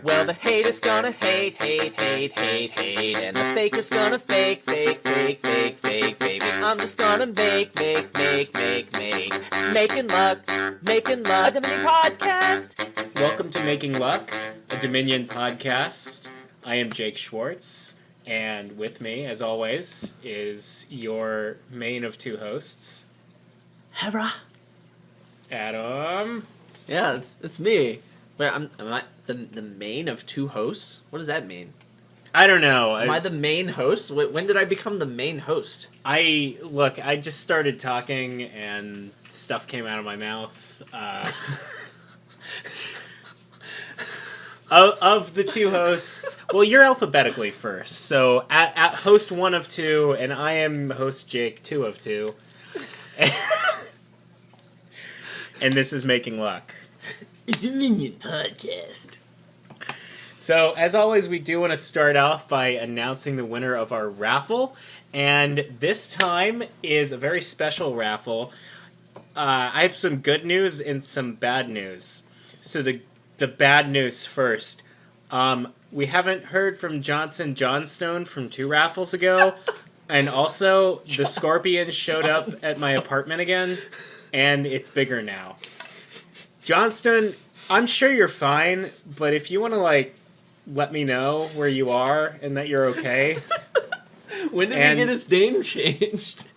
Well, the haters gonna hate, hate, hate, hate, hate, and the fakers gonna fake, fake, fake, fake, fake, baby. I'm just gonna make, making luck, a Dominion podcast. Welcome to Making Luck, a Dominion podcast. I am Jake Schwartz, and with me, as always, is your main of two hosts, Hera. Adam. Yeah, it's me. Wait, am I the main of two hosts? What does that mean? I don't know. Am I the main host? When did I become the main host? I just started talking and stuff came out of my mouth. Of the two hosts, well, you're alphabetically first. So at host 1 of 2, and I am host Jake 2 of 2. And this is Making Luck. It's a Dominion podcast. So, as always, we do want to start off by announcing the winner of our raffle. And this time is a very special raffle. I have some good news and some bad news. So the bad news first. We haven't heard from Johnson Johnstone from 2 raffles ago. And also, the Scorpion showed up at my apartment again. And it's bigger now. Johnston, I'm sure you're fine, but if you want to, let me know where you are and that you're okay. When did he get his name changed?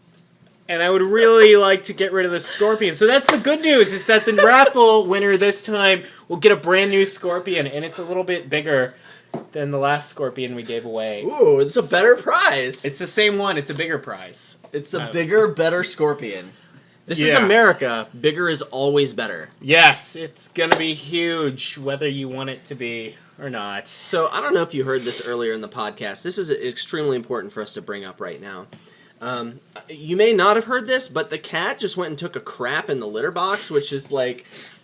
And I would really like to get rid of the Scorpion. So that's the good news, is that the raffle winner this time will get a brand new Scorpion, and it's a little bit bigger than the last Scorpion we gave away. Ooh, it's a better prize. It's the same one, it's a bigger prize. It's a bigger, better Scorpion. This is America. Bigger is always better. Yes, it's going to be huge, whether you want it to be or not. So, I don't know if you heard this earlier in the podcast. This is extremely important for us to bring up right now. You may not have heard this, but the cat just went and took a crap in the litter box, which is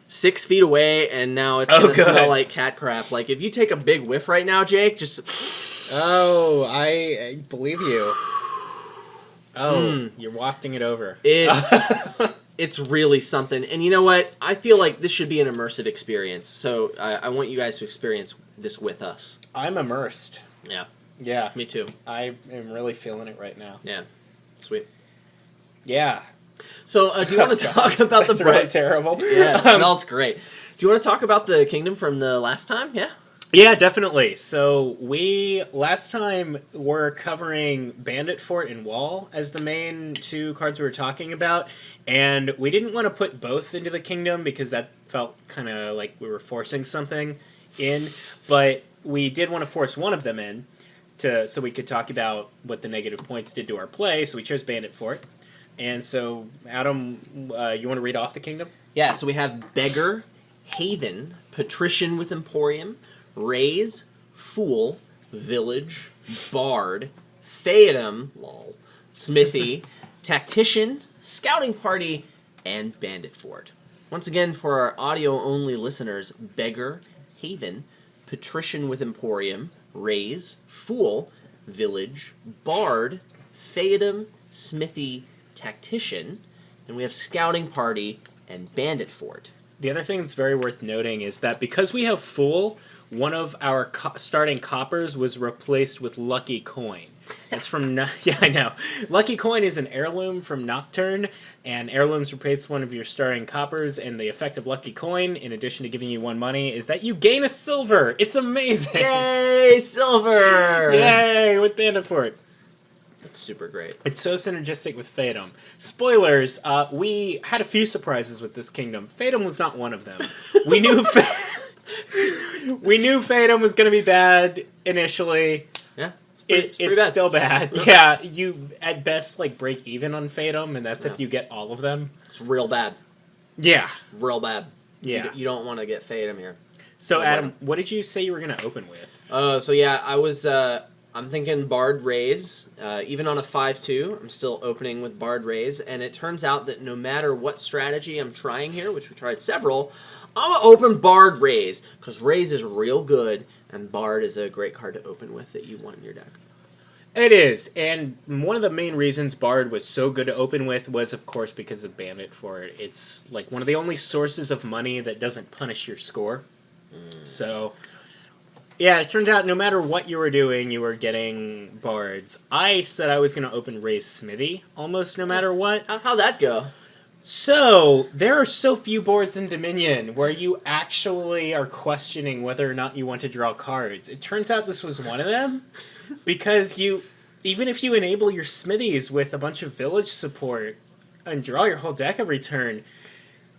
6 feet away, and now it's going to smell like cat crap. If you take a big whiff right now, Jake, just... Oh, I believe you. Oh, you're wafting it over. It's really something. And you know what? I feel like this should be an immersive experience. So I want you guys to experience this with us. I'm immersed. Yeah. Yeah. Me too. I am really feeling it right now. Yeah. Sweet. Yeah. So do you want to talk about That's really terrible. Yeah, it smells great. Do you want to talk about the kingdom from the last time? Yeah? Yeah, definitely. So last time were covering Bandit Fort and Wall as the main 2 cards we were talking about, and we didn't want to put both into the kingdom because that felt kind of like we were forcing something in, but we did want to force one of them in so we could talk about what the negative points did to our play, so we chose Bandit Fort. And so, Adam, you want to read off the kingdom? Yeah, so we have Beggar, Haven, Patrician with Emporium, Raise, Fool, Village, Bard, Theodem, lol, Smithy, Tactician, Scouting Party, and Bandit Fort. Once again, for our audio-only listeners, Beggar, Haven, Patrician with Emporium, Raise, Fool, Village, Bard, Theodem, Smithy, Tactician, and we have Scouting Party and Bandit Fort. The other thing that's very worth noting is that because we have Fool, one of our starting coppers was replaced with Lucky Coin. It's from... Yeah, I know. Lucky Coin is an heirloom from Nocturne, and heirlooms replace one of your starting coppers, and the effect of Lucky Coin, in addition to giving you 1 money, is that you gain a silver! It's amazing! Yay, silver! Yay, with Bandit Fort. That's super great. It's so synergistic with Fatum. Spoilers, we had a few surprises with this kingdom. Fatum was not one of them. We knew Fatum was going to be bad initially. Yeah. It's bad. Still bad. Yeah, you at best break even on Fatum, and that's if you get all of them. It's real bad. Yeah. Real bad. Yeah. You don't want to get Fatum here. So Adam, what did you say you were going to open with? So yeah, I was... I'm thinking Bard Raise. Even on a 5-2, I'm still opening with Bard Raise, and it turns out that no matter what strategy I'm trying here, which we tried several, I'm going to open Bard Raise, because Raise is real good, and Bard is a great card to open with that you want in your deck. It is, and one of the main reasons Bard was so good to open with was, of course, because of Bandit Fort. It's one of the only sources of money that doesn't punish your score. So Yeah, it turns out no matter what you were doing, you were getting bards. I said I was going to open Ray's Smithy almost no matter what. How'd that go? So, there are so few boards in Dominion where you actually are questioning whether or not you want to draw cards. It turns out this was one of them, because even if you enable your smithies with a bunch of village support and draw your whole deck every turn,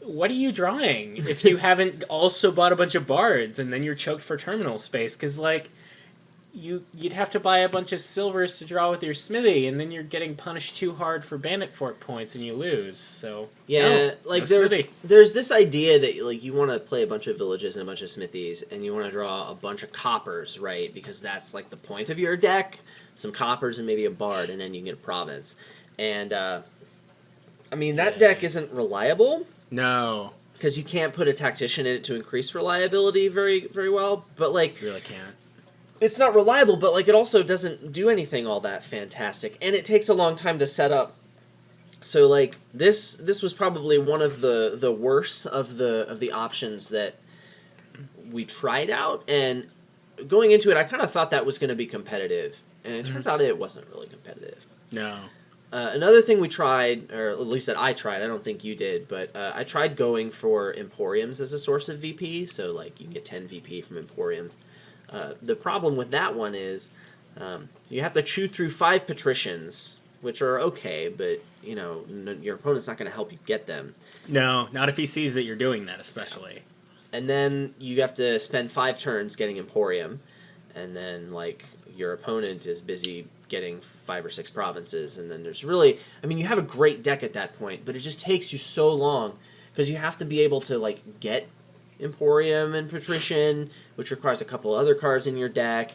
what are you drawing if you haven't also bought a bunch of bards and then you're choked for terminal space? Because, like, you'd have to buy a bunch of silvers to draw with your smithy, and then you're getting punished too hard for bandit fort points and you lose. So yeah, there's this idea that like you want to play a bunch of villages and a bunch of smithies, and you want to draw a bunch of coppers, right? Because that's like the point of your deck. Some coppers and maybe a bard, and then you can get a province. And I mean that deck isn't reliable. No, because you can't put a tactician in it to increase reliability very very well. But like you really can't. It's not reliable, but like it also doesn't do anything all that fantastic, and it takes a long time to set up. So like this was probably one of the worst of the options that we tried out, and going into it, I kind of thought that was going to be competitive, and it turns out it wasn't really competitive. No. Another thing we tried, or at least that I tried, I don't think you did, but I tried going for Emporiums as a source of VP, so like you can get 10 VP from Emporiums. The problem with that one is you have to chew through 5 patricians, which are okay, but you know your opponent's not going to help you get them. No, not if he sees that you're doing that, especially. And then you have to spend 5 turns getting Emporium, and then like your opponent is busy getting 5 or 6 provinces, and then there's really, I mean, you have a great deck at that point, but it just takes you so long because you have to be able to like get Emporium and Patrician, which requires a couple other cards in your deck,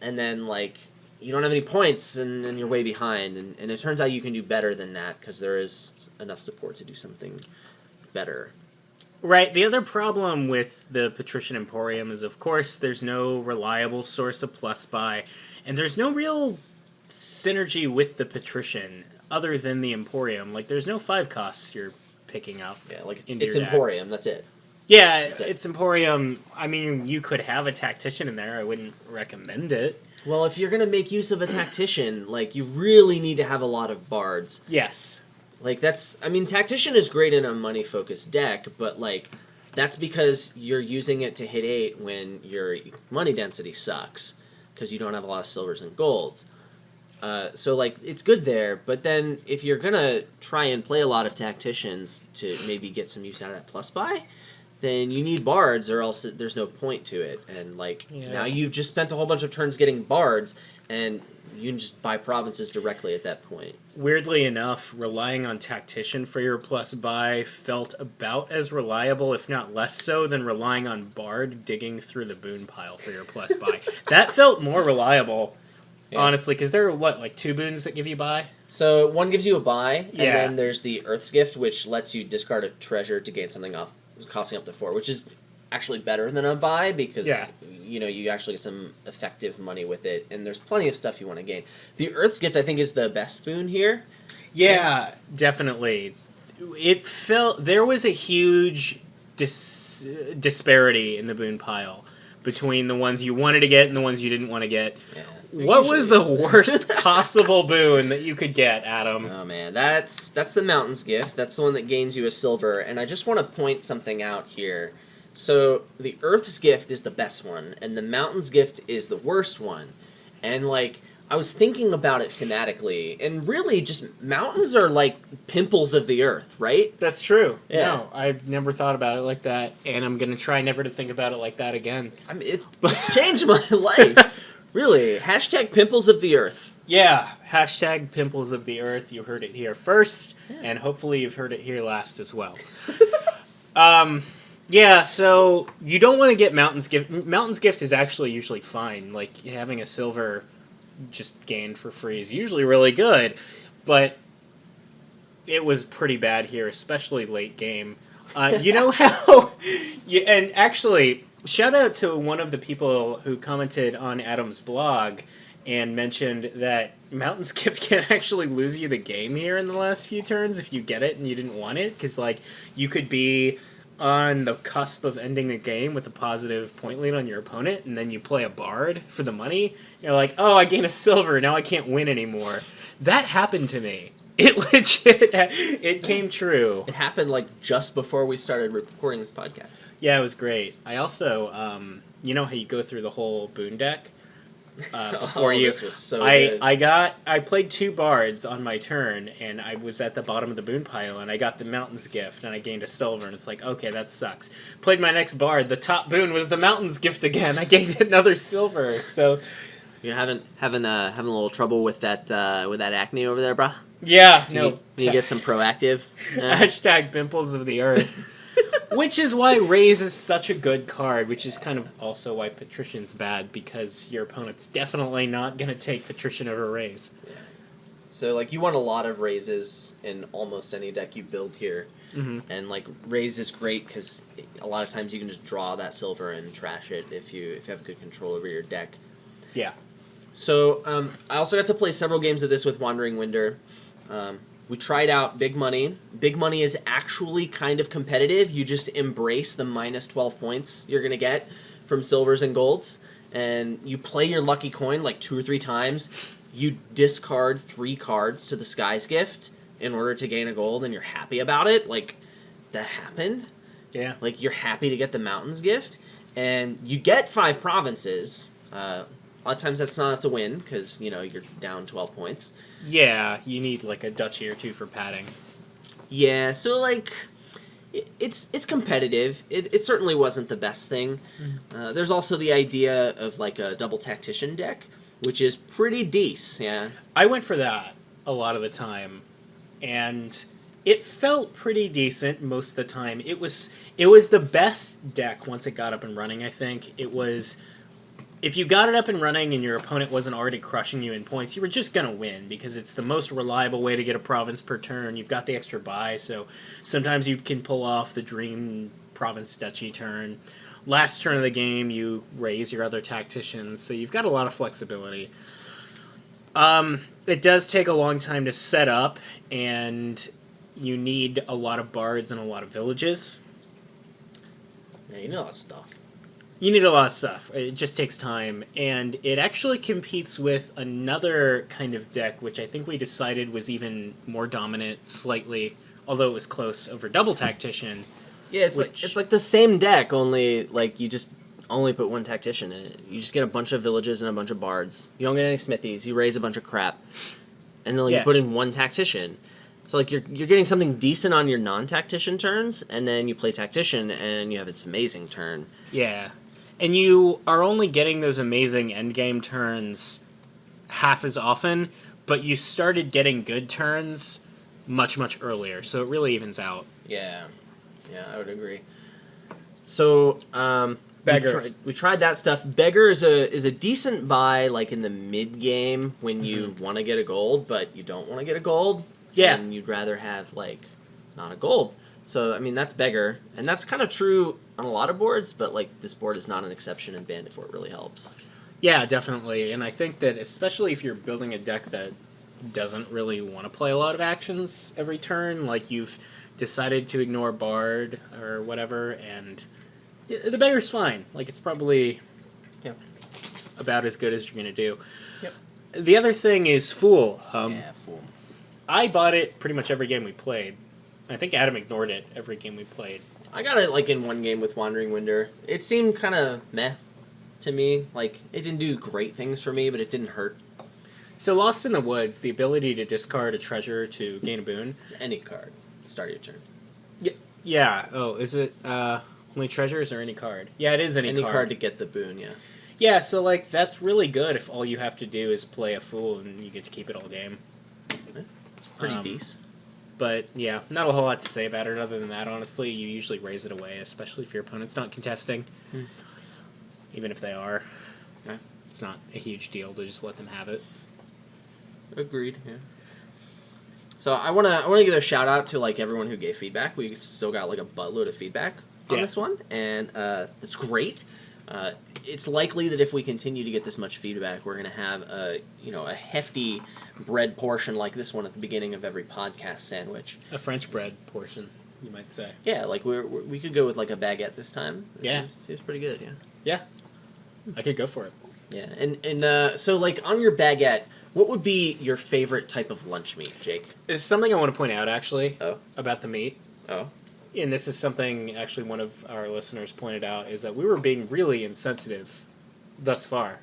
and then like you don't have any points and you're way behind, and it turns out you can do better than that because there is enough support to do something better. Right, the other problem with the Patrician Emporium is, of course, there's no reliable source of plus buy, and there's no real synergy with the Patrician other than the Emporium. Like, there's no 5 costs you're picking up. Yeah, like it's Emporium, that's it. Yeah, it's Emporium. I mean, you could have a tactician in there. I wouldn't recommend it. Well, if you're going to make use of a tactician, like, you really need to have a lot of bards. Yes. Like, that's... I mean, tactician is great in a money-focused deck, but, like, that's because you're using it to hit 8 when your money density sucks, because you don't have a lot of silvers and golds. So, like, it's good there, but then if you're going to try and play a lot of tacticians to maybe get some use out of that plus buy, then you need bards, or else there's no point to it. And, like, now you've just spent a whole bunch of turns getting bards, and you can just buy provinces directly at that point. Weirdly enough, relying on tactician for your plus buy felt about as reliable, if not less so, than relying on bard digging through the boon pile for your plus buy. That felt more reliable, honestly, because there are, like 2 boons that give you buy? So, one gives you a buy, and then there's the Earth's Gift, which lets you discard a treasure to gain something off, costing up to 4, which is actually better than a buy because you know you actually get some effective money with it, and there's plenty of stuff you want to gain. The Earth's Gift I think is the best boon here. Yeah, definitely. It felt there was a huge disparity in the boon pile between the ones you wanted to get and the ones you didn't want to get. Yeah. What was the worst possible boon that you could get, Adam? Oh man, that's the Mountain's Gift. That's the one that gains you a silver. And I just want to point something out here. So the Earth's Gift is the best one, and the Mountain's Gift is the worst one. And like I was thinking about it thematically, and really just mountains are like pimples of the earth, right? That's true. Yeah. No, I've never thought about it like that, and I'm gonna try never to think about it like that again. I mean, it's changed my life. Really. Hashtag pimples of the earth. Yeah. Hashtag pimples of the earth. You heard it here first, and hopefully you've heard it here last as well. Yeah, so you don't want to get Mountain's Gift. Mountain's Gift is actually usually fine. Like, having a silver just gained for free is usually really good, but it was pretty bad here, especially late game. You know how... and actually... Shout out to one of the people who commented on Adam's blog and mentioned that Mountain's Gift can actually lose you the game here in the last few turns if you get it and you didn't want it. Because, like, you could be on the cusp of ending the game with a positive point lead on your opponent, and then you play a bard for the money, you're like, oh, I gained a silver, now I can't win anymore. That happened to me. It legit, it came true. It happened like just before we started recording this podcast. Yeah, it was great. I also, you know how you go through the whole boon deck? Before This was so good. I played 2 bards on my turn, and I was at the bottom of the boon pile, and I got the Mountains Gift, and I gained a silver, and it's like, okay, that sucks. Played my next bard, the top boon was the Mountains Gift again. I gained another silver, so... You're having a little trouble with that acne over there, brah? Yeah, Need to get some proactive. Hashtag pimples of the earth. Which is why Raise is such a good card, which is kind of also why Patrician's bad, because your opponent's definitely not going to take Patrician over Raise. Yeah. So, like, you want a lot of Raises in almost any deck you build here. Mm-hmm. And, like, Raise is great because a lot of times you can just draw that silver and trash it if you have good control over your deck. Yeah. So, I also got to play several games of this with Wandering Winder. We tried out Big Money. Big Money is actually kind of competitive. You just embrace the minus 12 points you're going to get from silvers and golds. And you play your lucky coin like 2 or 3 times. You discard 3 cards to the Sky's Gift in order to gain a gold, and you're happy about it. Like, that happened. Yeah. Like, you're happy to get the Mountains Gift. And you get 5 provinces. A lot of times that's not enough to win because, you know, you're down 12 points. Yeah, you need like a duchy or 2 for padding. Yeah, so like, it's competitive. It certainly wasn't the best thing. There's also the idea of like a double tactician deck, which is pretty decent. Yeah, I went for that a lot of the time, and it felt pretty decent most of the time. It was the best deck once it got up and running. I think it was. If you got it up and running and your opponent wasn't already crushing you in points, you were just going to win because it's the most reliable way to get a province per turn. You've got the extra buy, so sometimes you can pull off the dream province duchy turn. Last turn of the game, you raise your other tacticians, so you've got a lot of flexibility. It does take a long time to set up, and you need a lot of bards and a lot of villages. yeah, you know that stuff. You need a lot of stuff. It just takes time, and it actually competes with another kind of deck, which I think we decided was even more dominant slightly, although it was close, over Double Tactician. Yeah, it's like the same deck, only like you just only put 1 tactician in it. You just get a bunch of villages and a bunch of bards. You don't get any smithies. You raise a bunch of crap, and then you put in 1 tactician. So like you're getting something decent on your non-tactician turns, and then you play tactician, and you have its amazing turn. Yeah. And you are only getting those amazing endgame turns half as often, but you started getting good turns much, much earlier, so it really evens out. Yeah, I would agree. So, Beggar. We tried that stuff. Beggar is a decent buy, like in the mid game when you want to get a gold, but you don't want to get a gold. Yeah. And you'd rather have like not a gold. So I mean that's Beggar, and that's kind of true on a lot of boards, but like this board is not an exception, and Bandit Fort really helps. Yeah, definitely. And I think that especially if you're building a deck that doesn't really want to play a lot of actions every turn, like you've decided to ignore Bard or whatever, and the Beggar's fine. Like it's probably about as good as you're going to do. Yep. The other thing is Fool. Fool. I bought it pretty much every game we played. I think Adam ignored it every game we played. I got it like in 1 game with Wandering Winder. It seemed kind of meh to me. Like it didn't do great things for me, but it didn't hurt. So Lost in the Woods, the ability to discard a treasure to gain a boon. It's any card. Start your turn. Yeah. Oh, is it only treasures or any card? Yeah, it is any card to get the boon. Yeah. Yeah. So like that's really good if all you have to do is play a Fool and you get to keep it all game. Pretty decent. But yeah, not a whole lot to say about it other than that. Honestly, you usually raise it away, especially if your opponent's not contesting. Even if they are, it's not a huge deal to just let them have it. Agreed. Yeah. So I wanna give a shout out to like everyone who gave feedback. We still got like a buttload of feedback on this one, and it's great. It's likely that if we continue to get this much feedback, we're gonna have a hefty bread portion like this one at the beginning of every podcast sandwich. A French bread portion. you might say. Yeah, like we could go with like a baguette this time. Yeah. Seems pretty good. Yeah. Yeah, I could go for it. Yeah, and so like on your baguette, what would be your favorite type of lunch meat, Jake? There's something I want to point out, actually, Oh. about the meat. Oh. And this is something, actually, one of our listeners pointed out, is that we were being really insensitive thus far.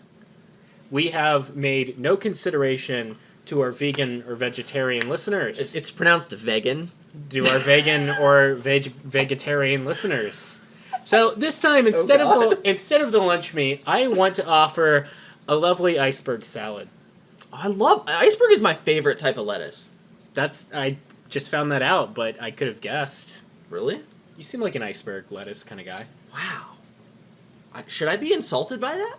We have made no consideration to our vegan or vegetarian listeners. It's pronounced vegan. To our vegan or vegetarian listeners. So this time, instead of the lunch meat, I want to offer a lovely iceberg salad. Iceberg is my favorite type of lettuce. I just found that out, but I could have guessed. Really? You seem like an iceberg lettuce kind of guy. Wow. Should I be insulted by that?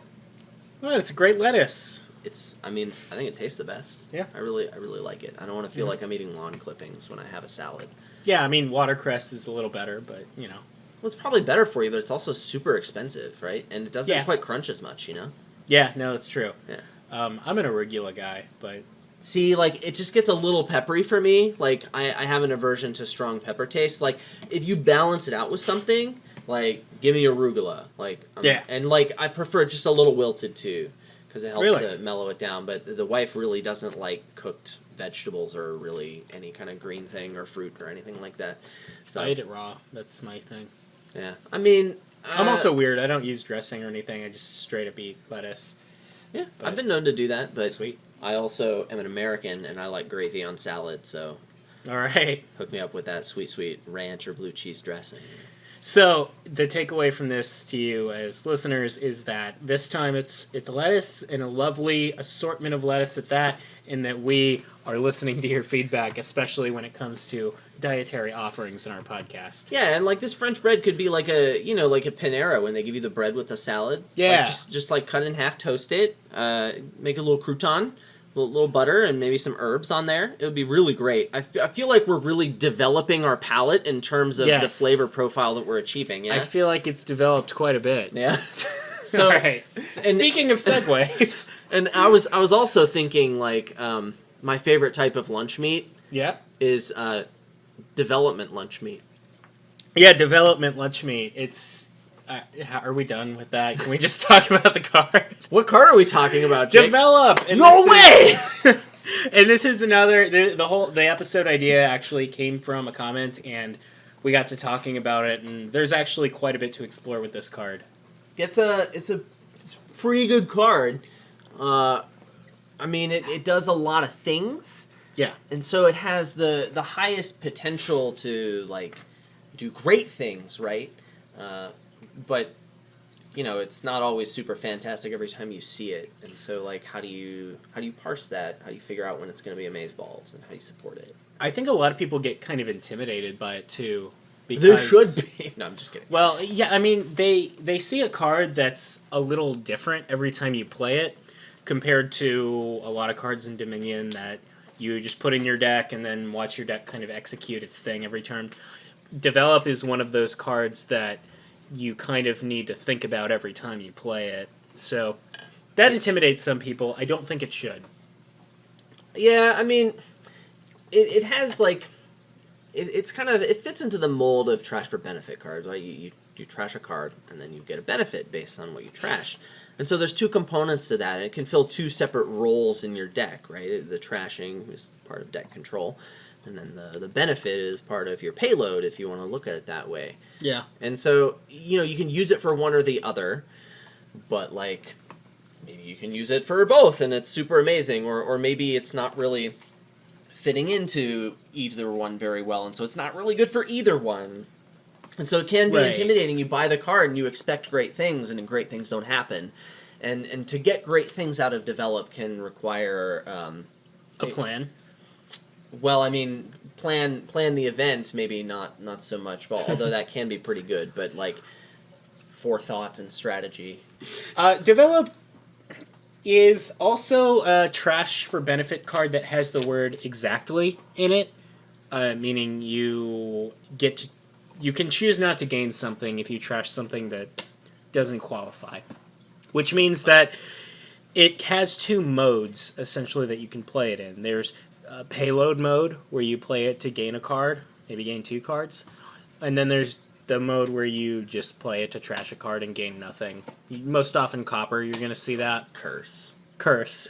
Well, it's a great lettuce. I think it tastes the best. Yeah. I really like it. I don't want to feel like I'm eating lawn clippings when I have a salad. Yeah, I mean, watercress is a little better, but, you know. Well, it's probably better for you, but it's also super expensive, right? And it doesn't quite crunch as much, you know? Yeah, no, that's true. Yeah. I'm an arugula guy, but... See, like, it just gets a little peppery for me. Like, I have an aversion to strong pepper taste. Like, if you balance it out with something, like, give me arugula. Like, yeah. And, like, I prefer just a little wilted, too, because it helps Really? to mellow it down. But the wife really doesn't like cooked vegetables or really any kind of green thing or fruit or anything like that. So, I eat it raw. That's my thing. Yeah. I mean... I'm also weird. I don't use dressing or anything. I just straight up eat lettuce. Yeah, I've been known to do that, but Sweet. I also am an American, and I like gravy on salad, so All right. hook me up with that sweet ranch or blue cheese dressing. So the takeaway from this to you as listeners is that this time it's lettuce and a lovely assortment of lettuce at that, and that we are listening to your feedback, especially when it comes to dietary offerings in our podcast. Yeah, and like this French bread could be like a Panera when they give you the bread with the salad. Yeah. Like just like cut it in half, toast it, make a little crouton, little butter, and maybe some herbs on there. It would be really great. I feel like we're really developing our palate in terms of the flavor profile that we're achieving. Yeah, I feel like it's developed quite a bit. Yeah. So, all right. And speaking of segues, and I was also thinking like my favorite type of lunch meat. Yeah. Is development lunch meat. Yeah, development lunch meat. It's. Are we done with that? Can we just talk about the card? What card are we talking about, Jake? Develop! And no way! And this is another... The episode idea actually came from a comment, and we got to talking about it, and there's actually quite a bit to explore with this card. It's a pretty good card. I mean, it does a lot of things. Yeah. And so it has the highest potential to, like, do great things, right? But, you know, it's not always super fantastic every time you see it. And so, like, how do you parse that? How do you figure out when it's going to be amazeballs, and how do you support it? I think a lot of people get kind of intimidated by it, too. Because, there should be. No, I'm just kidding. Well, yeah, I mean, they see a card that's a little different every time you play it, compared to a lot of cards in Dominion that you just put in your deck and then watch your deck kind of execute its thing every turn. Develop is one of those cards that you kind of need to think about every time you play it. So that intimidates some people. I don't think it should. Yeah, I mean, it has, like, it's kind of, it fits into the mold of trash for benefit cards, right? You trash a card, and then you get a benefit based on what you trash. And so there's two components to that, and it can fill two separate roles in your deck, right? The trashing is part of deck control, and then the benefit is part of your payload, if you want to look at it that way. Yeah. And so, you know, you can use it for one or the other, but, like, maybe you can use it for both, and it's super amazing, or maybe it's not really fitting into either one very well, and so it's not really good for either one. And so it can be intimidating. You buy the card and you expect great things, and then great things don't happen. And to get great things out of Develop can require a plan. Well, I mean, plan the event, maybe not so much. Well, although that can be pretty good, but like forethought and strategy. Develop is also a trash for benefit card that has the word exactly in it, meaning you can choose not to gain something if you trash something that doesn't qualify. Which means that it has two modes, essentially, that you can play it in. There's a payload mode, where you play it to gain a card, maybe gain 2 cards. And then there's the mode where you just play it to trash a card and gain nothing. Most often Copper, you're going to see that. Curse.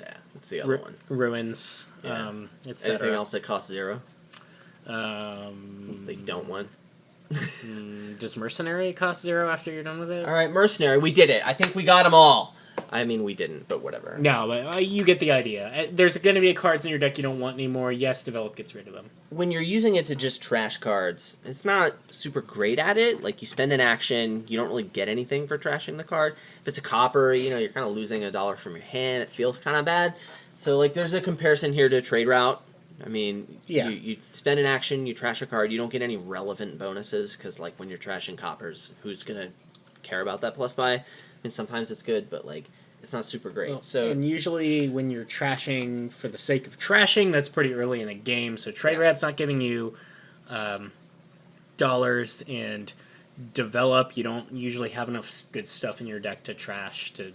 Yeah, that's the other one. Ruins, Yeah. etc. Anything else that costs 0? That you don't want? Does Mercenary cost 0 after you're done with it? All right, Mercenary, we did it. I think we got them all. I mean, we didn't, but whatever. No, but you get the idea. There's going to be cards in your deck you don't want anymore. Yes, Develop gets rid of them. When you're using it to just trash cards, it's not super great at it. Like, you spend an action, you don't really get anything for trashing the card. If it's a Copper, you're kind of losing $1 from your hand. It feels kind of bad. So, like, there's a comparison here to Trade Route. I mean, yeah. you spend an action, you trash a card, you don't get any relevant bonuses, because, like, when you're trashing Coppers, who's going to care about that plus buy? I mean, sometimes it's good, but, like, it's not super great. Well, and usually when you're trashing for the sake of trashing, that's pretty early in the game. So Trade Route's not giving you dollars, and Develop, you don't usually have enough good stuff in your deck to trash to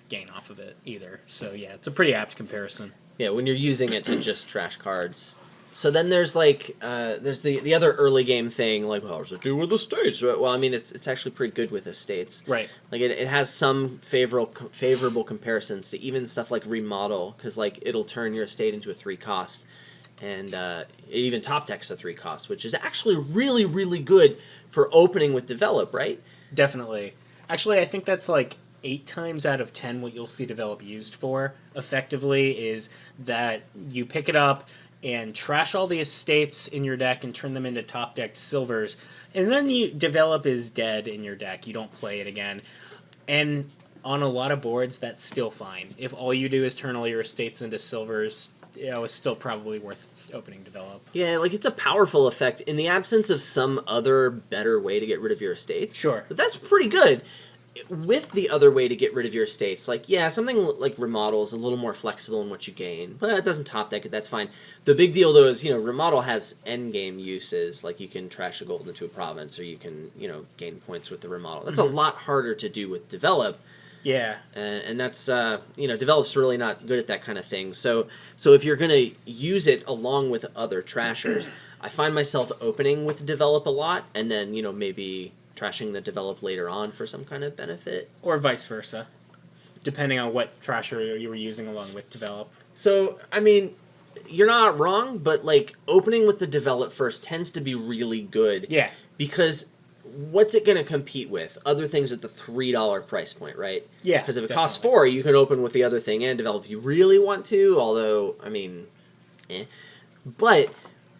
gain off of it either. So yeah, it's a pretty apt comparison. Yeah, when you're using it to just trash cards. So then there's like there's the other early game thing, like, well, how does it do with estates? Well, I mean, it's actually pretty good with estates. Right. Like it has some favorable comparisons to even stuff like Remodel, because like it'll turn your estate into a 3 cost, and it even top decks a 3 cost, which is actually really, really good for opening with Develop, right? Definitely. Actually, I think that's like 8 times out of 10 what you'll see Develop used for effectively is that you pick it up and trash all the estates in your deck and turn them into top decked silvers, and then you Develop is dead in your deck. You don't play it again. And on a lot of boards, that's still fine. If all you do is turn all your estates into silvers, it's still probably worth opening Develop. Yeah, like it's a powerful effect in the absence of some other better way to get rid of your estates. Sure. But that's pretty good. With the other way to get rid of your estates, like, yeah, something like Remodel is a little more flexible in what you gain, but it doesn't top deck it, that's fine. The big deal, though, is, Remodel has endgame uses, like you can trash a gold into a province, or you can, gain points with the Remodel. That's a lot harder to do with Develop. Yeah. And that's, Develop's really not good at that kind of thing. So if you're going to use it along with other trashers, I find myself opening with Develop a lot, and then, maybe trashing the Develop later on for some kind of benefit. Or vice versa, depending on what trasher you were using along with Develop. So, I mean, you're not wrong, but, like, opening with the Develop first tends to be really good. Yeah. Because what's it going to compete with? Other things at the $3 price point, right? Yeah, because if it definitely costs $4, you can open with the other thing and Develop if you really want to, although, I mean, But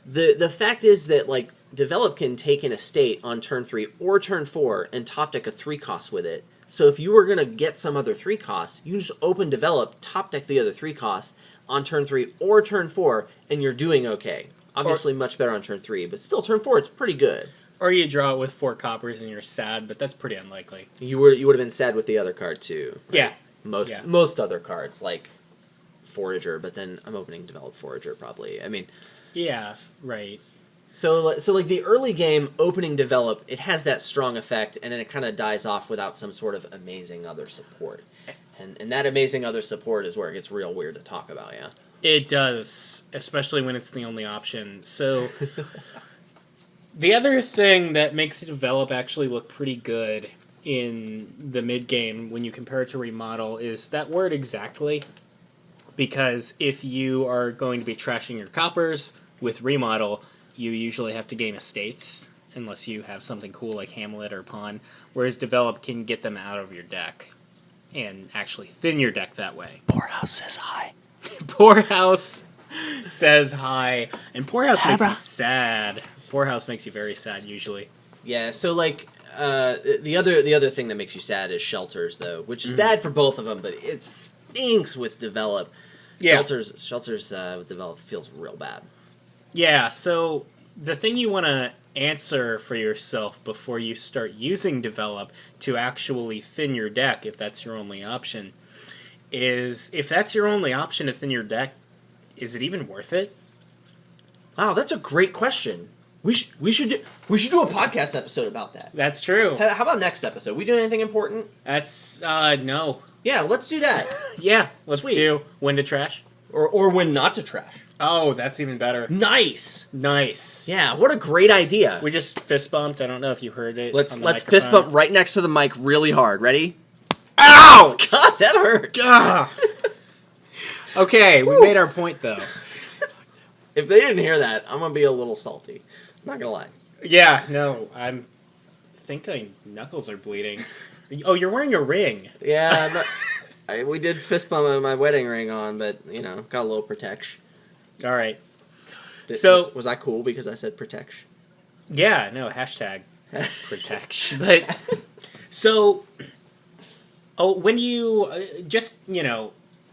the fact is that, like, Develop can take an estate on turn 3 or turn 4 and top deck a 3 cost with it. So if you were going to get some other 3 costs, you just open Develop, top deck the other 3 costs on turn 3 or turn 4, and you're doing okay. Obviously much better on turn 3, but still turn 4, it's pretty good. Or you draw it with 4 coppers and you're sad, but that's pretty unlikely. You would have been sad with the other card too. Right? Yeah. Most other cards, like Forager, but then I'm opening Develop Forager probably. I mean... Yeah, right. So like the early game opening Develop, it has that strong effect, and then it kind of dies off without some sort of amazing other support. And that amazing other support is where it gets real weird to talk about, yeah? It does, especially when it's the only option. So the other thing that makes Develop actually look pretty good in the mid-game when you compare it to Remodel is that word exactly. Because if you are going to be trashing your coppers with Remodel, you usually have to gain estates, unless you have something cool like Hamlet or Pawn, whereas Develop can get them out of your deck and actually thin your deck that way. Poorhouse says hi. Poorhouse says hi. And Poorhouse makes you sad. Poorhouse makes you very sad, usually. Yeah, so like, the other thing that makes you sad is Shelters, though, which is bad for both of them, but it stinks with Develop. Yeah. Shelters with Develop feels real bad. Yeah, so the thing you want to answer for yourself before you start using Develop to actually thin your deck, if that's your only option, is if that's your only option to thin your deck, is it even worth it? Wow, that's a great question. We should do a podcast episode about that. That's true. How about next episode? We doing anything important? That's no. Yeah, let's do that. Yeah, let's Sweet. do When to Trash. Or when not to trash. Oh, that's even better. Nice. Nice. Yeah, what a great idea. We just fist bumped. I don't know if you heard it. Let's on the fist microphone. bump right next to the mic really hard. Ready? Ow! God, that hurt. Ah! Okay, we made our point though. If they didn't hear that, I'm gonna be a little salty. I'm not gonna lie. Yeah, no, I think my knuckles are bleeding. Oh, you're wearing a ring. Yeah, we did fist bump with my wedding ring on, but got a little protection. All right. Was I cool because I said protection? Yeah, no, hashtag protection. But so, when you just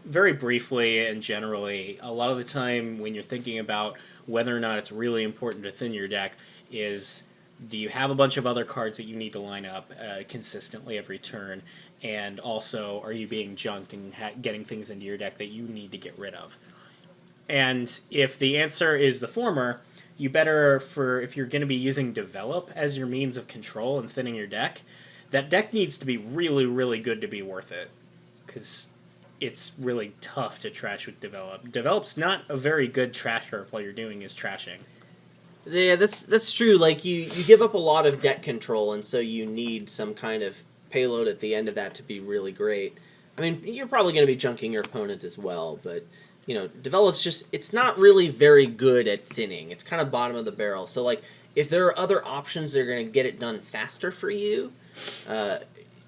very briefly and generally, a lot of the time when you're thinking about whether or not it's really important to thin your deck is, do you have a bunch of other cards that you need to line up consistently every turn, and also are you being junked and getting things into your deck that you need to get rid of? And if the answer is the former, you better, if you're going to be using Develop as your means of control and thinning your deck, that deck needs to be really, really good to be worth it. Because it's really tough to trash with Develop. Develop's not a very good trasher if all you're doing is trashing. Yeah, that's true. Like, you give up a lot of deck control, and so you need some kind of payload at the end of that to be really great. I mean, you're probably going to be junking your opponent as well, but Develop's it's not really very good at thinning. It's kind of bottom of the barrel. So, like, if there are other options that are going to get it done faster for you,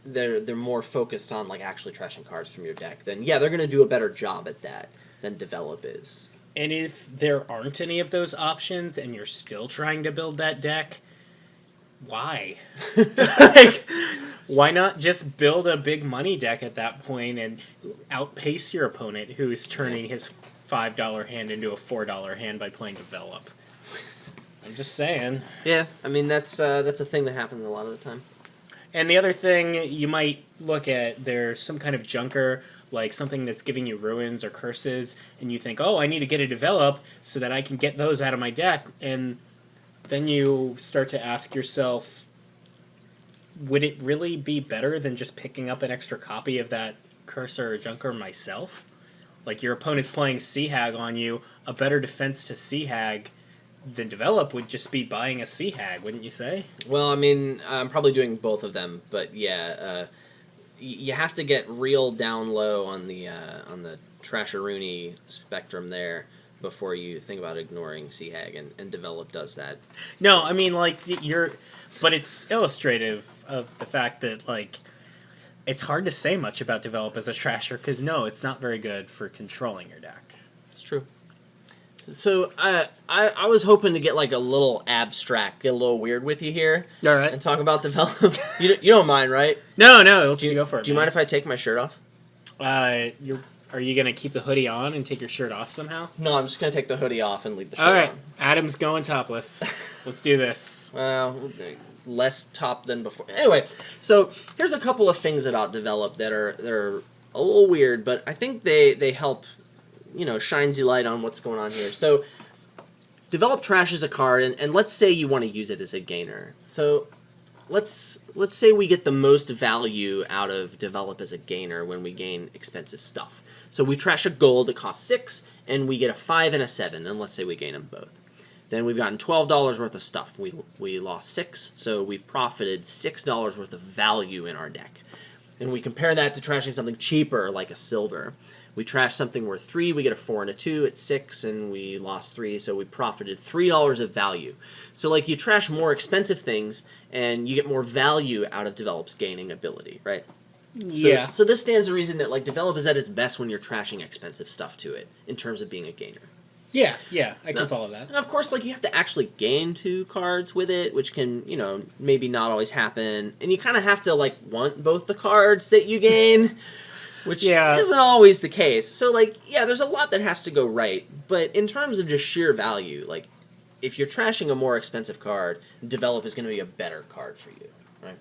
they're more focused on, like, actually trashing cards from your deck, then, yeah, they're going to do a better job at that than Develop is. And if there aren't any of those options and you're still trying to build that deck, why? Why not just build a big money deck at that point and outpace your opponent who's turning his $5 hand into a $4 hand by playing Develop? I'm just saying. Yeah, I mean, that's a thing that happens a lot of the time. And the other thing you might look at, there's some kind of junker, like something that's giving you ruins or curses, and you think, oh, I need to get a Develop so that I can get those out of my deck, and then you start to ask yourself, would it really be better than just picking up an extra copy of that Cursor or Junker myself? Like, your opponent's playing Sea Hag on you, a better defense to Sea Hag than Develop would just be buying a Sea Hag, wouldn't you say? Well, I mean, I'm probably doing both of them, but yeah, you have to get real down low on the Trasheroony spectrum there before you think about ignoring Sea Hag, and Develop does that. No, I mean, like, but it's illustrative of the fact that, like, it's hard to say much about Develop as a trasher, because, no, it's not very good for controlling your deck. It's true. So, I was hoping to get, like, a little abstract, get a little weird with you here. All right. And talk about Develop. You don't mind, right? No, let's go for it. Do you mind if I take my shirt off? Are you going to keep the hoodie on and take your shirt off somehow? No, I'm just going to take the hoodie off and leave the shirt All right. on. Adam's going topless. Let's do this. Well, less top than before. Anyway, so here's a couple of things about Develop that are a little weird, but I think they help, shines you light on what's going on here. So, Develop trashes a card, and let's say you want to use it as a gainer. So, let's say we get the most value out of Develop as a gainer when we gain expensive stuff. So we trash a gold, it costs 6, and we get a 5 and a 7, and let's say we gain them both. Then we've gotten $12 worth of stuff. We lost 6, so we've profited $6 worth of value in our deck. And we compare that to trashing something cheaper, like a silver. We trash something worth 3, we get a 4 and a 2, it's 6, and we lost 3, so we profited $3 of value. So, like, you trash more expensive things, and you get more value out of Develop's gaining ability, right? Yeah. So this stands to reason that, like, Develop is at its best when you're trashing expensive stuff to it, in terms of being a gainer. Yeah, I can follow that. And of course, like, you have to actually gain 2 cards with it, which can, maybe not always happen. And you kind of have to, like, want both the cards that you gain, which isn't always the case. So, like, yeah, there's a lot that has to go right. But in terms of just sheer value, like, if you're trashing a more expensive card, Develop is going to be a better card for you, right?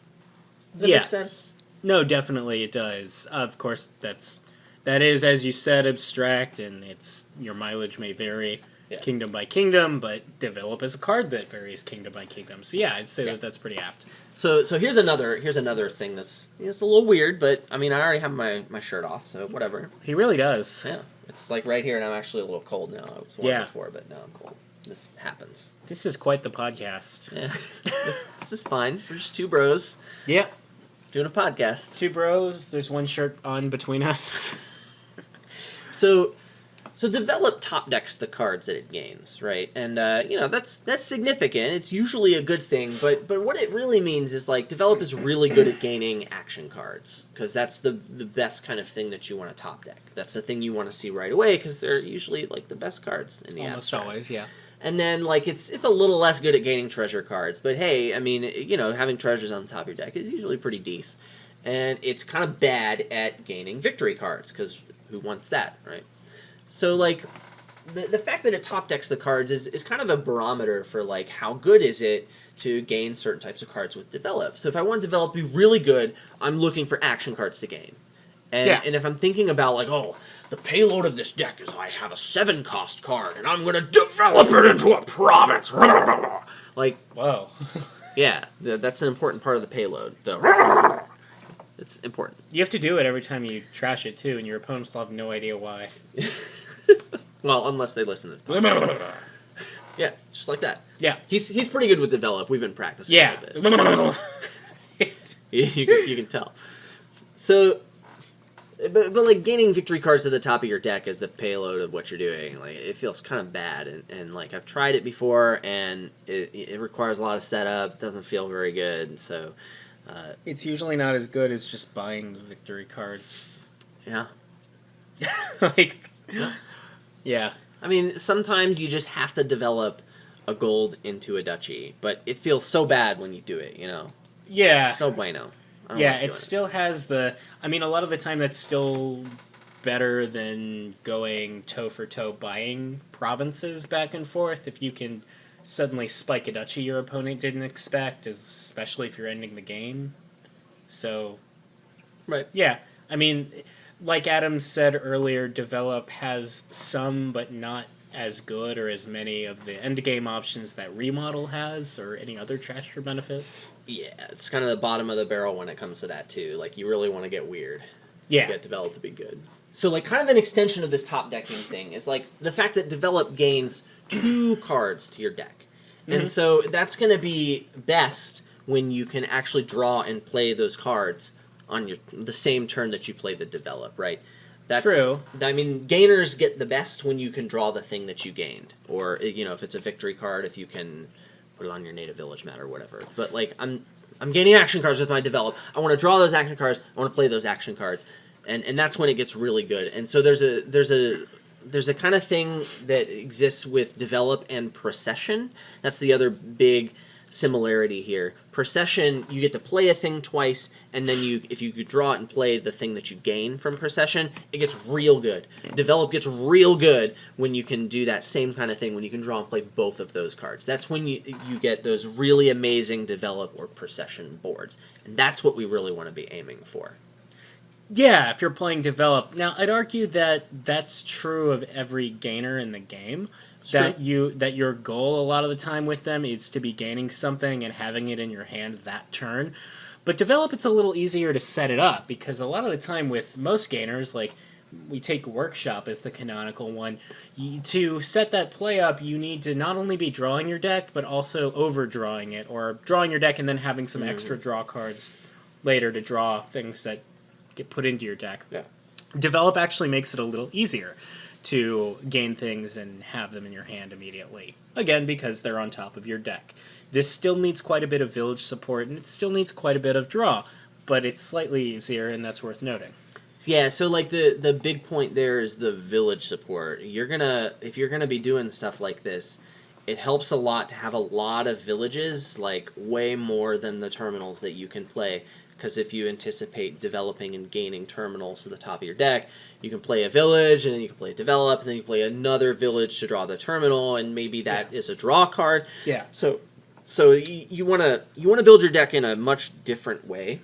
Does that make sense? No, definitely it does. Of course, that is, as you said, abstract, and your mileage may vary. Yeah. kingdom by kingdom, but develop as a card that varies kingdom by kingdom. So yeah, I'd say Yeah. that that's pretty apt. So here's another thing that's it's a little weird, but I mean I already have my shirt off, so whatever. He really does. Yeah, it's like right here, and I'm actually a little cold now. I was warm before, but now I'm cold. This happens. This is quite the podcast. Yeah, this is fine. We're just two bros Yeah. doing a podcast. Two bros, there's one shirt on between us. So develop top decks the cards that it gains, right? And that's significant. It's usually a good thing, but what it really means is like develop is really good at gaining action cards because that's the best kind of thing that you want to top deck. That's the thing you want to see right away because they're usually like the best cards in the Almost abstract. always, yeah. And then like it's a little less good at gaining treasure cards, but hey, I mean having treasures on the top of your deck is usually pretty decent, and it's kind of bad at gaining victory cards because who wants that, right? So, like, the fact that it top decks the cards is kind of a barometer for, like, how good is it to gain certain types of cards with develop. So if I want to develop be really good, I'm looking for action cards to gain. And if I'm thinking about, like, oh, the payload of this deck is I have a 7-cost card, and I'm going to develop it into a province. Like, Whoa. yeah, that's an important part of the payload. It's important. You have to do it every time you trash it, too, and your opponents will have no idea why. Well, unless they listen to the yeah, just like that. Yeah. He's pretty good with develop. We've been practicing Yeah. a little bit. you can tell. So, but like gaining victory cards at the top of your deck is the payload of what you're doing. Like it feels kind of bad, and like I've tried it before, and it requires a lot of setup. Doesn't feel very good. So. It's usually not as good as just buying the victory cards. Yeah. Like, yeah. I mean, sometimes you just have to develop a gold into a duchy, but it feels so bad when you do it, Yeah. It's no bueno. I don't Yeah, like doing it still has the... I mean, a lot of the time that's still better than going toe-for-toe buying provinces back and forth if you can suddenly spike a duchy your opponent didn't expect, especially if you're ending the game. So, Right. yeah. I mean, like Adam said earlier, develop has some, but not as good or as many of the endgame options that remodel has or any other treasure benefit. Yeah, it's kind of the bottom of the barrel when it comes to that, too. Like, you really want to get weird. Yeah. To get develop to be good. So, like, kind of an extension of this top decking thing is, like, the fact that develop gains 2 cards to your deck. And so that's going to be best when you can actually draw and play those cards on the same turn that you play the develop, right? That's true. I mean, gainers get the best when you can draw the thing that you gained. Or, if it's a victory card, if you can put it on your native village mat or whatever. But, like, I'm gaining action cards with my develop. I want to draw those action cards. I want to play those action cards. And that's when it gets really good. And so there's a kind of thing that exists with develop and procession. That's the other big similarity here. Procession, you get to play a thing twice, and then if you could draw it and play the thing that you gain from procession, it gets real good. Develop gets real good when you can do that same kind of thing, when you can draw and play both of those cards. That's when you get those really amazing develop or procession boards. And that's what we really want to be aiming for. Yeah, if you're playing develop. Now, I'd argue that that's true of every gainer in the game. That your goal a lot of the time with them is to be gaining something and having it in your hand that turn. But develop, it's a little easier to set it up because a lot of the time with most gainers, like we take workshop as the canonical one, to set that play up, you need to not only be drawing your deck, but also overdrawing it, or drawing your deck and then having some extra draw cards later to draw things that get put into your deck. Yeah. Develop actually makes it a little easier to gain things and have them in your hand immediately. Again, because they're on top of your deck. This still needs quite a bit of village support, and it still needs quite a bit of draw, but it's slightly easier, and that's worth noting. Yeah, so like the big point there is the village support. If you're gonna be doing stuff like this, it helps a lot to have a lot of villages, like way more than the terminals that you can play. Because if you anticipate developing and gaining terminals to the top of your deck, you can play a village, and then you can play a develop, and then you play another village to draw the terminal, and maybe that is a draw card. Yeah. So you want to build your deck in a much different way,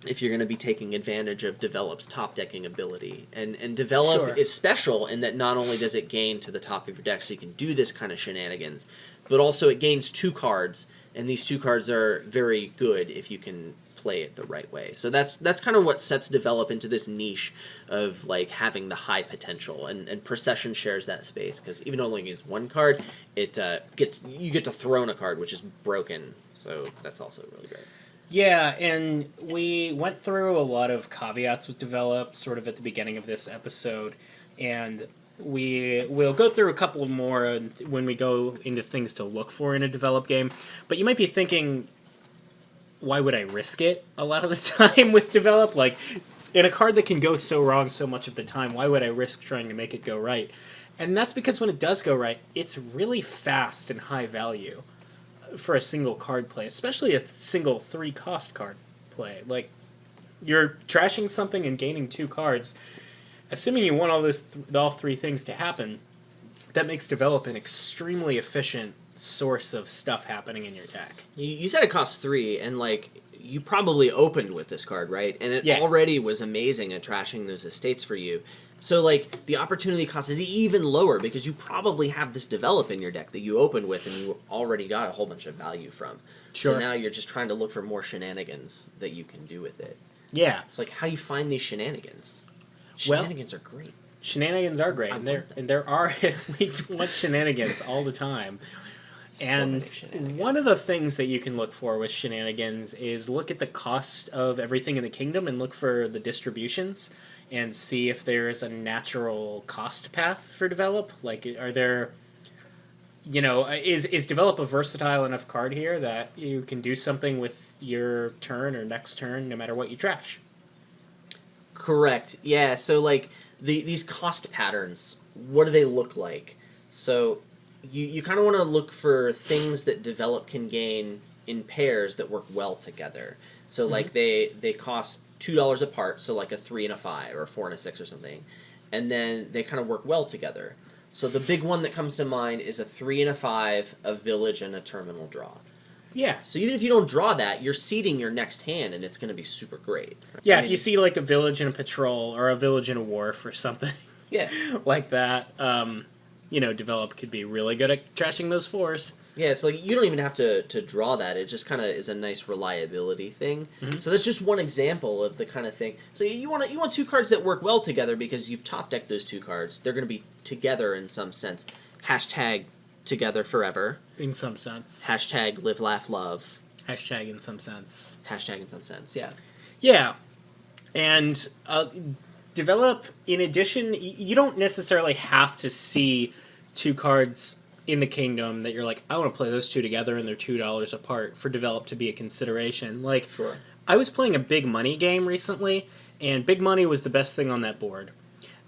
if you're going to be taking advantage of Develop's top decking ability. And Develop Sure. is special in that not only does it gain to the top of your deck so you can do this kind of shenanigans, but also it gains 2 cards, and these 2 cards are very good if you can play it the right way. So that's kind of what sets Develop into this niche of like having the high potential, and Procession shares that space because even though it only gains 1 card, it you get to throne a card, which is broken. So that's also really great. Yeah, and we went through a lot of caveats with Develop sort of at the beginning of this episode, and we'll go through a couple more when we go into things to look for in a Develop game. But you might be thinking, why would I risk it a lot of the time with Develop? Like, in a card that can go so wrong so much of the time, why would I risk trying to make it go right? And that's because when it does go right, it's really fast and high value for a single card play, especially a single 3-cost card play. Like, you're trashing something and gaining 2 cards. Assuming you want all 3 things to happen, that makes Develop an extremely efficient source of stuff happening in your deck. You said it costs 3, and like you probably opened with this card, right? And it already was amazing at trashing those estates for you. So like the opportunity cost is even lower because you probably have this Develop in your deck that you opened with and you already got a whole bunch of value from. Sure. So now you're just trying to look for more shenanigans that you can do with it. Yeah. It's like, how do you find these shenanigans? Shenanigans are great. Shenanigans are great, and there are we want shenanigans all the time. And one of the things that you can look for with shenanigans is look at the cost of everything in the kingdom and look for the distributions and see if there's a natural cost path for Develop. Like, are there, is Develop a versatile enough card here that you can do something with your turn or next turn no matter what you trash? Correct. Yeah, so like these cost patterns, what do they look like? So you kind of want to look for things that Develop can gain in pairs that work well together. So like they cost $2 apart, so like a 3 and a 5 or a 4 and a 6 or something, and then they kind of work well together. So the big one that comes to mind is a 3 and a 5, a village, and a terminal draw. Yeah. So even if you don't draw that, you're seeding your next hand, and it's going to be super great. Yeah, if you see like a village and a patrol or a village and a wharf or something, like that, Develop could be really good at trashing those 4s. Yeah, it's like you don't even have to draw that. It just kind of is a nice reliability thing. Mm-hmm. So that's just one example of the kind of thing. So you want 2 cards that work well together because you've top decked those 2 cards. They're going to be together in some sense. Hashtag together forever. In some sense. Hashtag live, laugh, love. Hashtag in some sense. Hashtag in some sense, yeah. Yeah. And Develop, in addition, you don't necessarily have to see 2 cards in the kingdom that you're like, I want to play those 2 together and they're $2 apart for Develop to be a consideration. Like, sure. I was playing a big money game recently, and big money was the best thing on that board.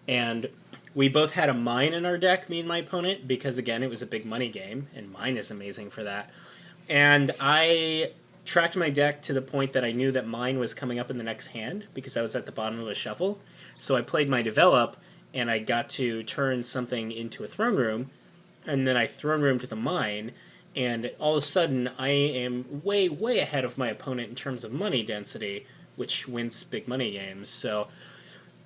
And we both had a mine in our deck, me and my opponent, because again, it was a big money game, and mine is amazing for that. And I tracked my deck to the point that I knew that mine was coming up in the next hand because I was at the bottom of a shuffle. So I played my Develop, and I got to turn something into a throne room, and then I throne room to the mine, and all of a sudden I am way, way ahead of my opponent in terms of money density, which wins big money games. So,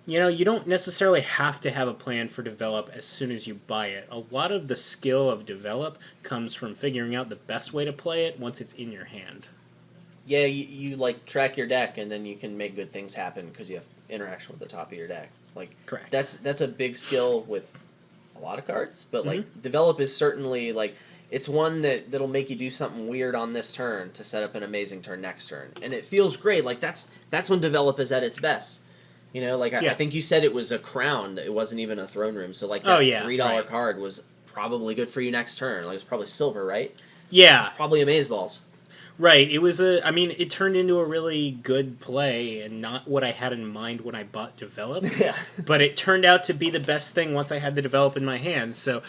you don't necessarily have to have a plan for Develop as soon as you buy it. A lot of the skill of Develop comes from figuring out the best way to play it once it's in your hand. Yeah, you like track your deck, and then you can make good things happen because you have interaction with the top of your deck. Like, correct. That's a big skill with a lot of cards, but like Develop is certainly like it's one that'll make you do something weird on this turn to set up an amazing turn next turn, and it feels great. Like that's when Develop is at its best. I think you said it was a crown. It wasn't even a throne room. So like that $3 card was probably good for you next turn. Like it's probably silver, right? Yeah, it's probably amazeballs. Right. It was it turned into a really good play and not what I had in mind when I bought Develop. Yeah. But it turned out to be the best thing once I had the Develop in my hands. So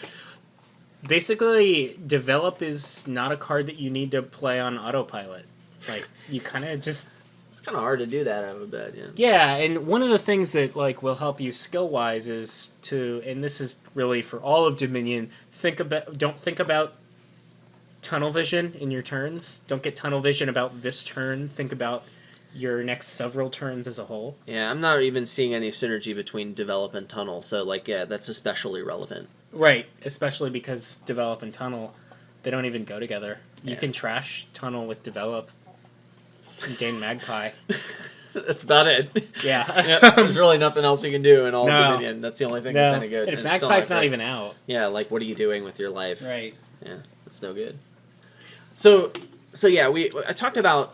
basically, Develop is not a card that you need to play on autopilot. Like, you kind of just... It's kind of hard to do that, I would bet, yeah. Yeah, and one of the things that will help you skill-wise is to, and this is really for all of Dominion, don't think about tunnel vision in your turns. Don't get tunnel vision about this turn. Think about your next several turns as a whole. Yeah, I'm not even seeing any synergy between develop and tunnel, so like yeah, that's especially relevant. Right, especially because develop and tunnel, they don't even go together. You Yeah. can trash tunnel with develop and gain magpie. That's about it. Yeah. Yeah, there's really nothing else you can do in all No. Dominion. That's the only thing that's any good. And if And it's still magpie's not great. even out. Yeah, like what are you doing with your life? Right. Yeah, that's no good. So yeah, I talked about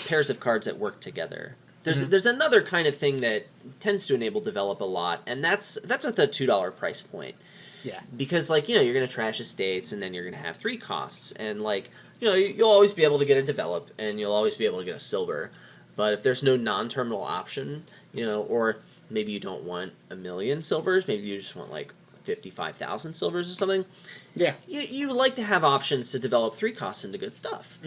pairs of cards that work together. There's another kind of thing that tends to enable develop a lot, and that's at the $2 price point. Yeah. Because like you're gonna trash estates, and then you're gonna have 3 costs, and like you'll always be able to get a develop, and you'll always be able to get a silver. But if there's no non-terminal option, or maybe you don't want 1,000,000 silvers, maybe you just want like 55,000 silvers or something. Yeah. You like to have options to develop 3 costs into good stuff.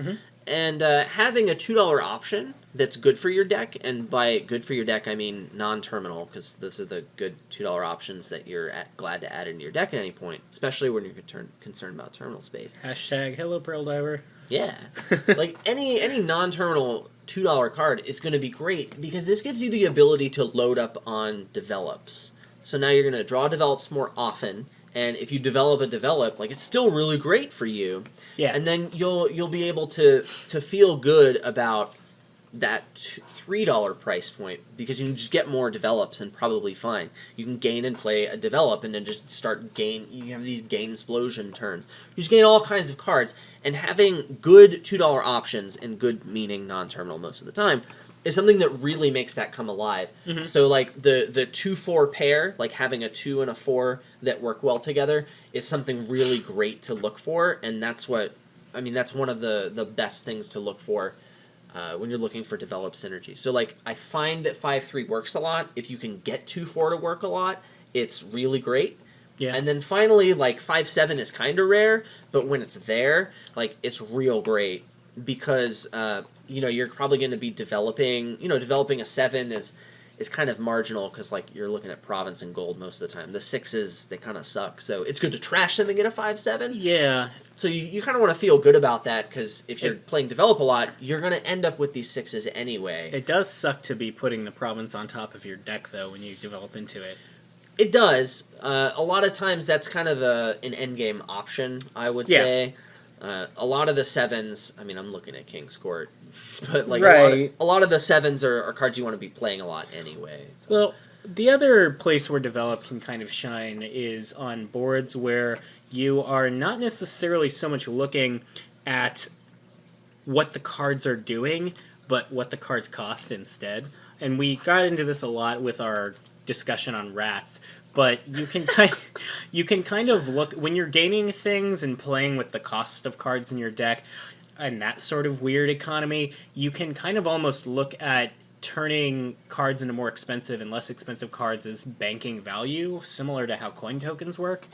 And having a $2 option that's good for your deck, and by good for your deck I mean non-terminal, because those are the good $2 options that you're glad to add into your deck at any point, especially when you're concerned about terminal space. Hashtag hello Pearl Diver. Yeah. Like any non-terminal $2 card is going to be great, because this gives you the ability to load up on develops. So now you're going to draw develops more often, and if you develop a develop, like it's still really great for you. Yeah. And then you'll be able to feel good about that $3 price point, because you can just get more develops and probably fine. You can gain and play a develop, and then just start gain. You have these gain explosion turns. You just gain all kinds of cards, and having good $2 options, and good meaning non-terminal most of the time, is something that really makes that come alive. So like the 2-4 pair, like having a 2 and a 4 that work well together, is something really great to look for, and that's one of the best things to look for when you're looking for develop synergy. So like I find that 5-3 works a lot. If you can get 2-4 to work a lot, it's really great. Yeah. And then finally, like 5-7 is kind of rare, but when it's there, like it's real great, because you're probably going to be developing. Developing a 7 is kind of marginal, because like you're looking at province and gold most of the time. The 6s, they kind of suck, so it's good to trash them and get a 5-7. Yeah. So you kind of want to feel good about that, because if you're playing develop a lot, you're going to end up with these 6s anyway. It does suck to be putting the province on top of your deck, though, when you develop into it. It does. A lot of times that's kind of an endgame option, I would say. A lot of the 7s, I mean, I'm looking at King's Court, but like a lot of the 7s are cards you want to be playing a lot anyway. So. Well, the other place where develop can kind of shine is on boards where you are not necessarily so much looking at what the cards are doing, but what the cards cost instead. And we got into this a lot with our discussion on rats, but you can kind of look when you're gaining things and playing with the cost of cards in your deck and that sort of weird economy. You can kind of almost look at turning cards into more expensive and less expensive cards as banking value, similar to how coin tokens work.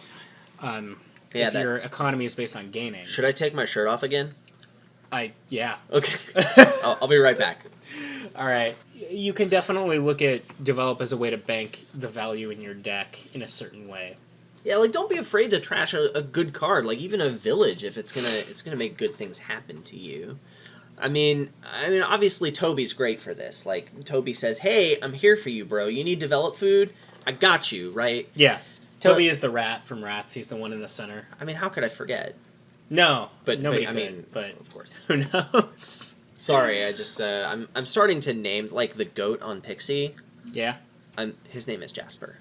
If your economy is based on gaining. Should I take my shirt off again? Yeah. Okay. I'll be right back. All right. You can definitely look at develop as a way to bank the value in your deck in a certain way. Yeah, like don't be afraid to trash a good card, like even a village, if it's gonna make good things happen to you. I mean, obviously Toby's great for this. Like Toby says, "Hey, I'm here for you, bro. You need develop food? I got you, right?" Yes. Toby is the rat from Rats. He's the one in the center. I mean, how could I forget? No, but nobody I could, mean, but of course. Who knows? Sorry, I just I'm starting to name like the goat on Pixie. Yeah. His name is Jasper.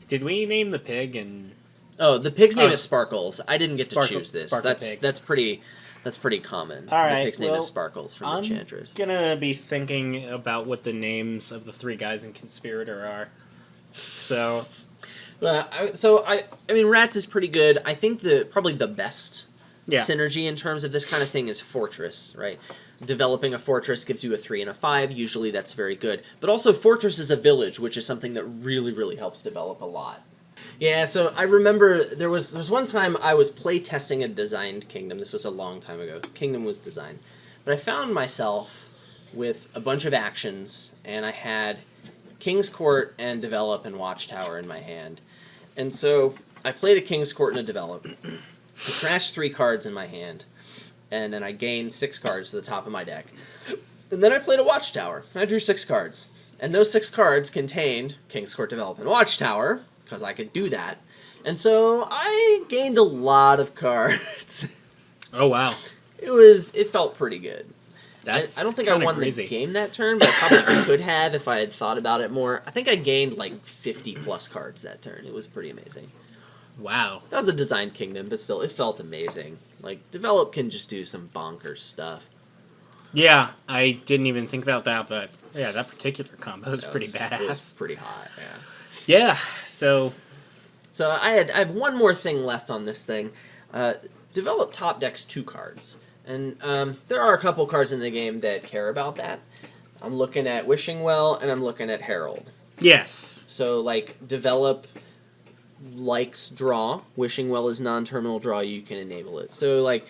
Did we name the pig and? Oh, the pig's name is Sparkles. I didn't get to choose this. Pig. That's pretty common. All right. The pig's name is Sparkles from Enchantress. I'm gonna be thinking about what the names of the 3 guys in Conspirator are. So. I mean, Rats is pretty good. I think probably the best synergy in terms of this kind of thing is Fortress, right? Developing a Fortress gives you a 3 and a 5. Usually that's very good. But also Fortress is a village, which is something that really, really helps develop a lot. Yeah, so I remember there was one time I was play testing a designed kingdom. This was a long time ago. Kingdom was designed. But I found myself with a bunch of actions, and I had King's Court and Develop and Watchtower in my hand. And so I played a King's Court and a Develop. I crashed 3 cards in my hand, and then I gained 6 cards to the top of my deck. And then I played a Watchtower. I drew 6 cards. And those 6 cards contained King's Court Development Watchtower, because I could do that. And so I gained a lot of cards. Oh, wow. It felt pretty good. That's I don't think I won crazy. the game that turn, but I probably could have if I had thought about it more. I think I gained like 50 plus cards that turn. It was pretty amazing. Wow. That was a designed kingdom, but still, it felt amazing. Like, Develop can just do some bonkers stuff. Yeah, I didn't even think about that, but yeah, that particular combo is pretty badass. It was pretty hot, yeah. Yeah, so I have one more thing left on this thing. Develop top decks 2 cards. And there are a couple cards in the game that care about that. I'm looking at Wishing Well, and I'm looking at Herald. yes. So, like, Develop likes draw. Wishing Well is non-terminal draw. You can enable it. So, like,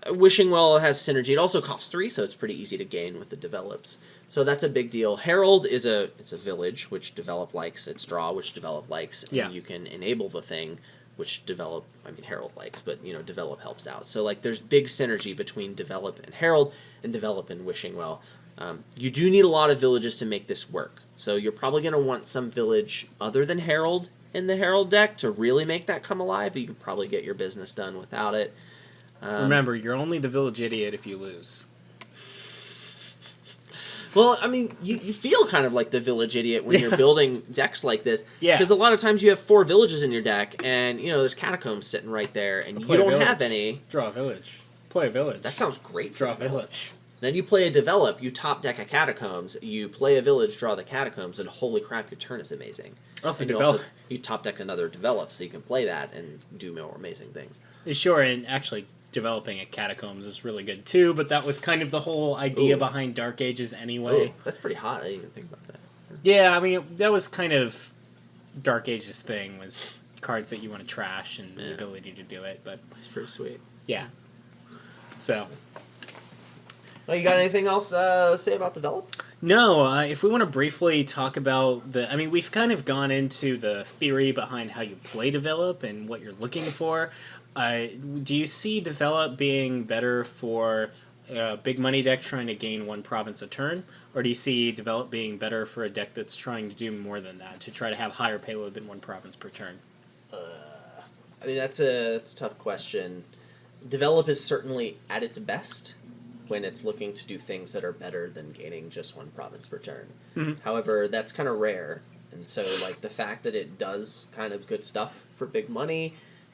Wishing Well has synergy. It also costs 3, so it's pretty easy to gain with the Develops. So that's a big deal. Herald is it's a village, which Develop likes. It's draw, which Develop likes. And Yeah. you can enable the thing, which Herald likes, but, Develop helps out. So, like, there's big synergy between Develop and Herald, and Develop and Wishing Well. You do need a lot of villages to make this work. So you're probably going to want some village other than Herald in the Herald deck to really make that come alive, but you can probably get your business done without it. Remember, you're only the village idiot if you lose. Well, I mean, you feel kind of like the village idiot when you're building decks like this. Yeah. Because a lot of times you have 4 villages in your deck, and, there's catacombs sitting right there, and you don't have any. Draw a village. Play a village. That sounds great. Draw a village. Then you play a Develop, you top deck a Catacombs, you play a village, draw the Catacombs, and holy crap, your turn is amazing. Also, And Develop. you top deck another Develop, so you can play that and do more amazing things. Sure, and actually developing a Catacombs is really good too, but that was kind of the whole idea Ooh. behind Dark Ages anyway. Ooh, that's pretty hot. I didn't even think about that. Yeah, I mean, that was kind of Dark Ages thing, was cards that you want to trash and the ability to do it, but It's pretty sweet. yeah. So, Well, you got anything else to say about Develop? no, if we want to briefly talk about we've kind of gone into the theory behind how you play Develop and what you're looking for. Do you see Develop being better for a big money deck trying to gain 1 province a turn? Or do you see Develop being better for a deck that's trying to do more than that, to try to have higher payload than 1 province per turn? I mean, that's a tough question. Develop is certainly at its best when it's looking to do things that are better than gaining just 1 province per turn. Mhm. However, that's kind of rare. And so, like, the fact that it does kind of good stuff for big money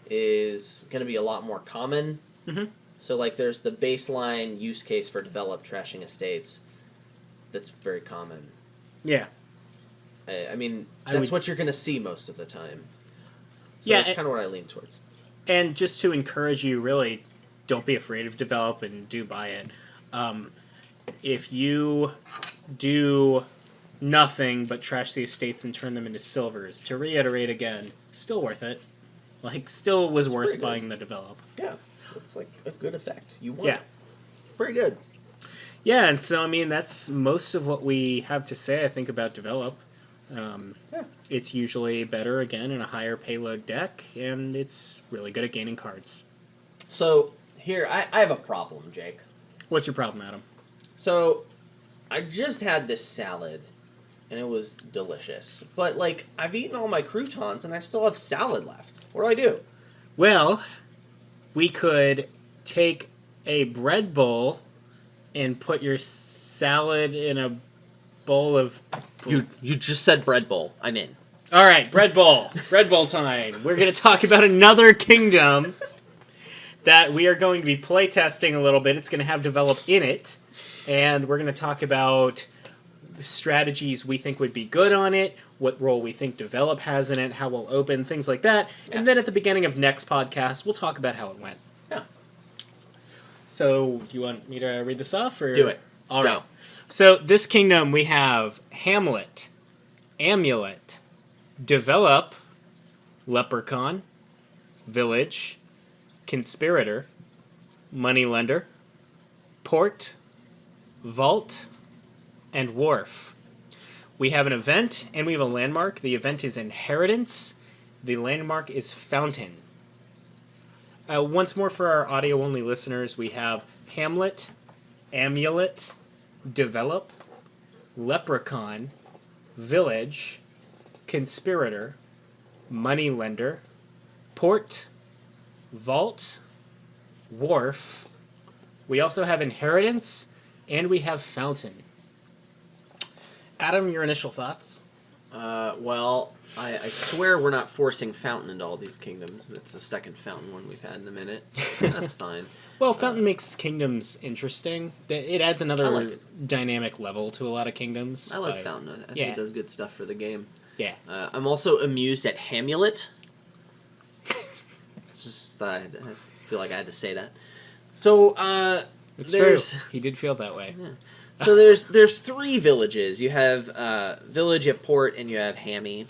is going to be a lot more common. Mhm. So, like, there's the baseline use case for Develop trashing estates that's very common. Yeah. I mean, I that's would- what you're going to see most of the time. So Yeah, that's kind of what I lean towards. And just to encourage you, really, don't be afraid of Develop and do buy it. If you do nothing but trash the estates and turn them into silvers, to reiterate again, still worth it. Like, still was It's worth pretty good. buying the Develop. Yeah, it's like a good effect. You want Yeah. it. Pretty good. Yeah, and so, I mean, that's most of what we have to say, I think, about Develop. Yeah. It's usually better, again, in a higher payload deck, and it's really good at gaining cards. So, here, I have a problem, Jake. What's your problem, Adam? So, I just had this salad, and it was delicious. But, like, I've eaten all my croutons, and I still have salad left. What do I do? Well, we could take a bread bowl and put your salad in a bowl of... You just said bread bowl. I'm in. All right, bread bowl. Bread bowl time. We're going to talk about another kingdom that we are going to be playtesting a little bit. It's going to have Develop in it. And we're going to talk about strategies we think would be good on it, what role we think Develop has in it, how we'll open, things like that. Yeah. And then at the beginning of next podcast, we'll talk about how it went. Yeah. So, do you want me to read this off? Or? Do it. All Go. right. So, this kingdom, we have Hamlet, Amulet, Develop, Leprechaun, Village, Conspirator, Moneylender, Port, Vault, and Wharf. We have an event, and we have a landmark. The event is Inheritance. The landmark is Fountain. Once more for our audio-only listeners, we have Hamlet, Amulet, Develop, Leprechaun, Village, Conspirator, Moneylender, Port, Vault, Wharf. We also have Inheritance, and we have Fountain. Adam, your initial thoughts? Well, I swear we're not forcing Fountain into all these kingdoms. It's the second Fountain one we've had in a minute. That's fine. Well, Fountain makes kingdoms interesting. It adds another like dynamic level to a lot of kingdoms. I like Fountain. I think it does good stuff for the game. Yeah. I'm also amused at Hamulet. Just thought I feel like I had to say that. So, It's true. He did feel that way. Yeah. So there's 3 villages. You have village, you have port, and you have hammy.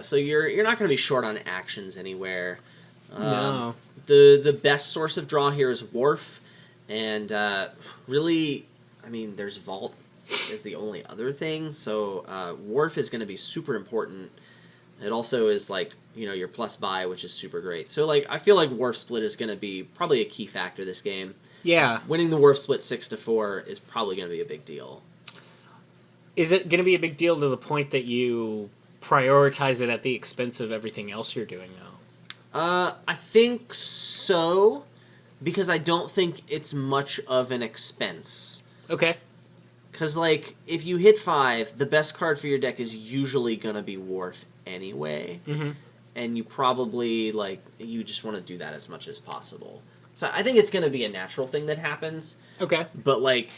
So you're not going to be short on actions anywhere. No. The best source of draw here is wharf, and really, I mean, there's vault is the only other thing. So wharf is going to be super important. It also is like your plus buy, which is super great. So like I feel like wharf split is going to be probably a key factor this game. Yeah. Winning the wharf split 6-4 is probably going to be a big deal. Is it going to be a big deal to the point that you prioritize it at the expense of everything else you're doing, though? I think so, because I don't think it's much of an expense. Okay. Because, like, if you hit 5, the best card for your deck is usually going to be wharf anyway. Mm-hmm. And you probably, like, you just want to do that as much as possible. So I think it's going to be a natural thing that happens. Okay. But, like,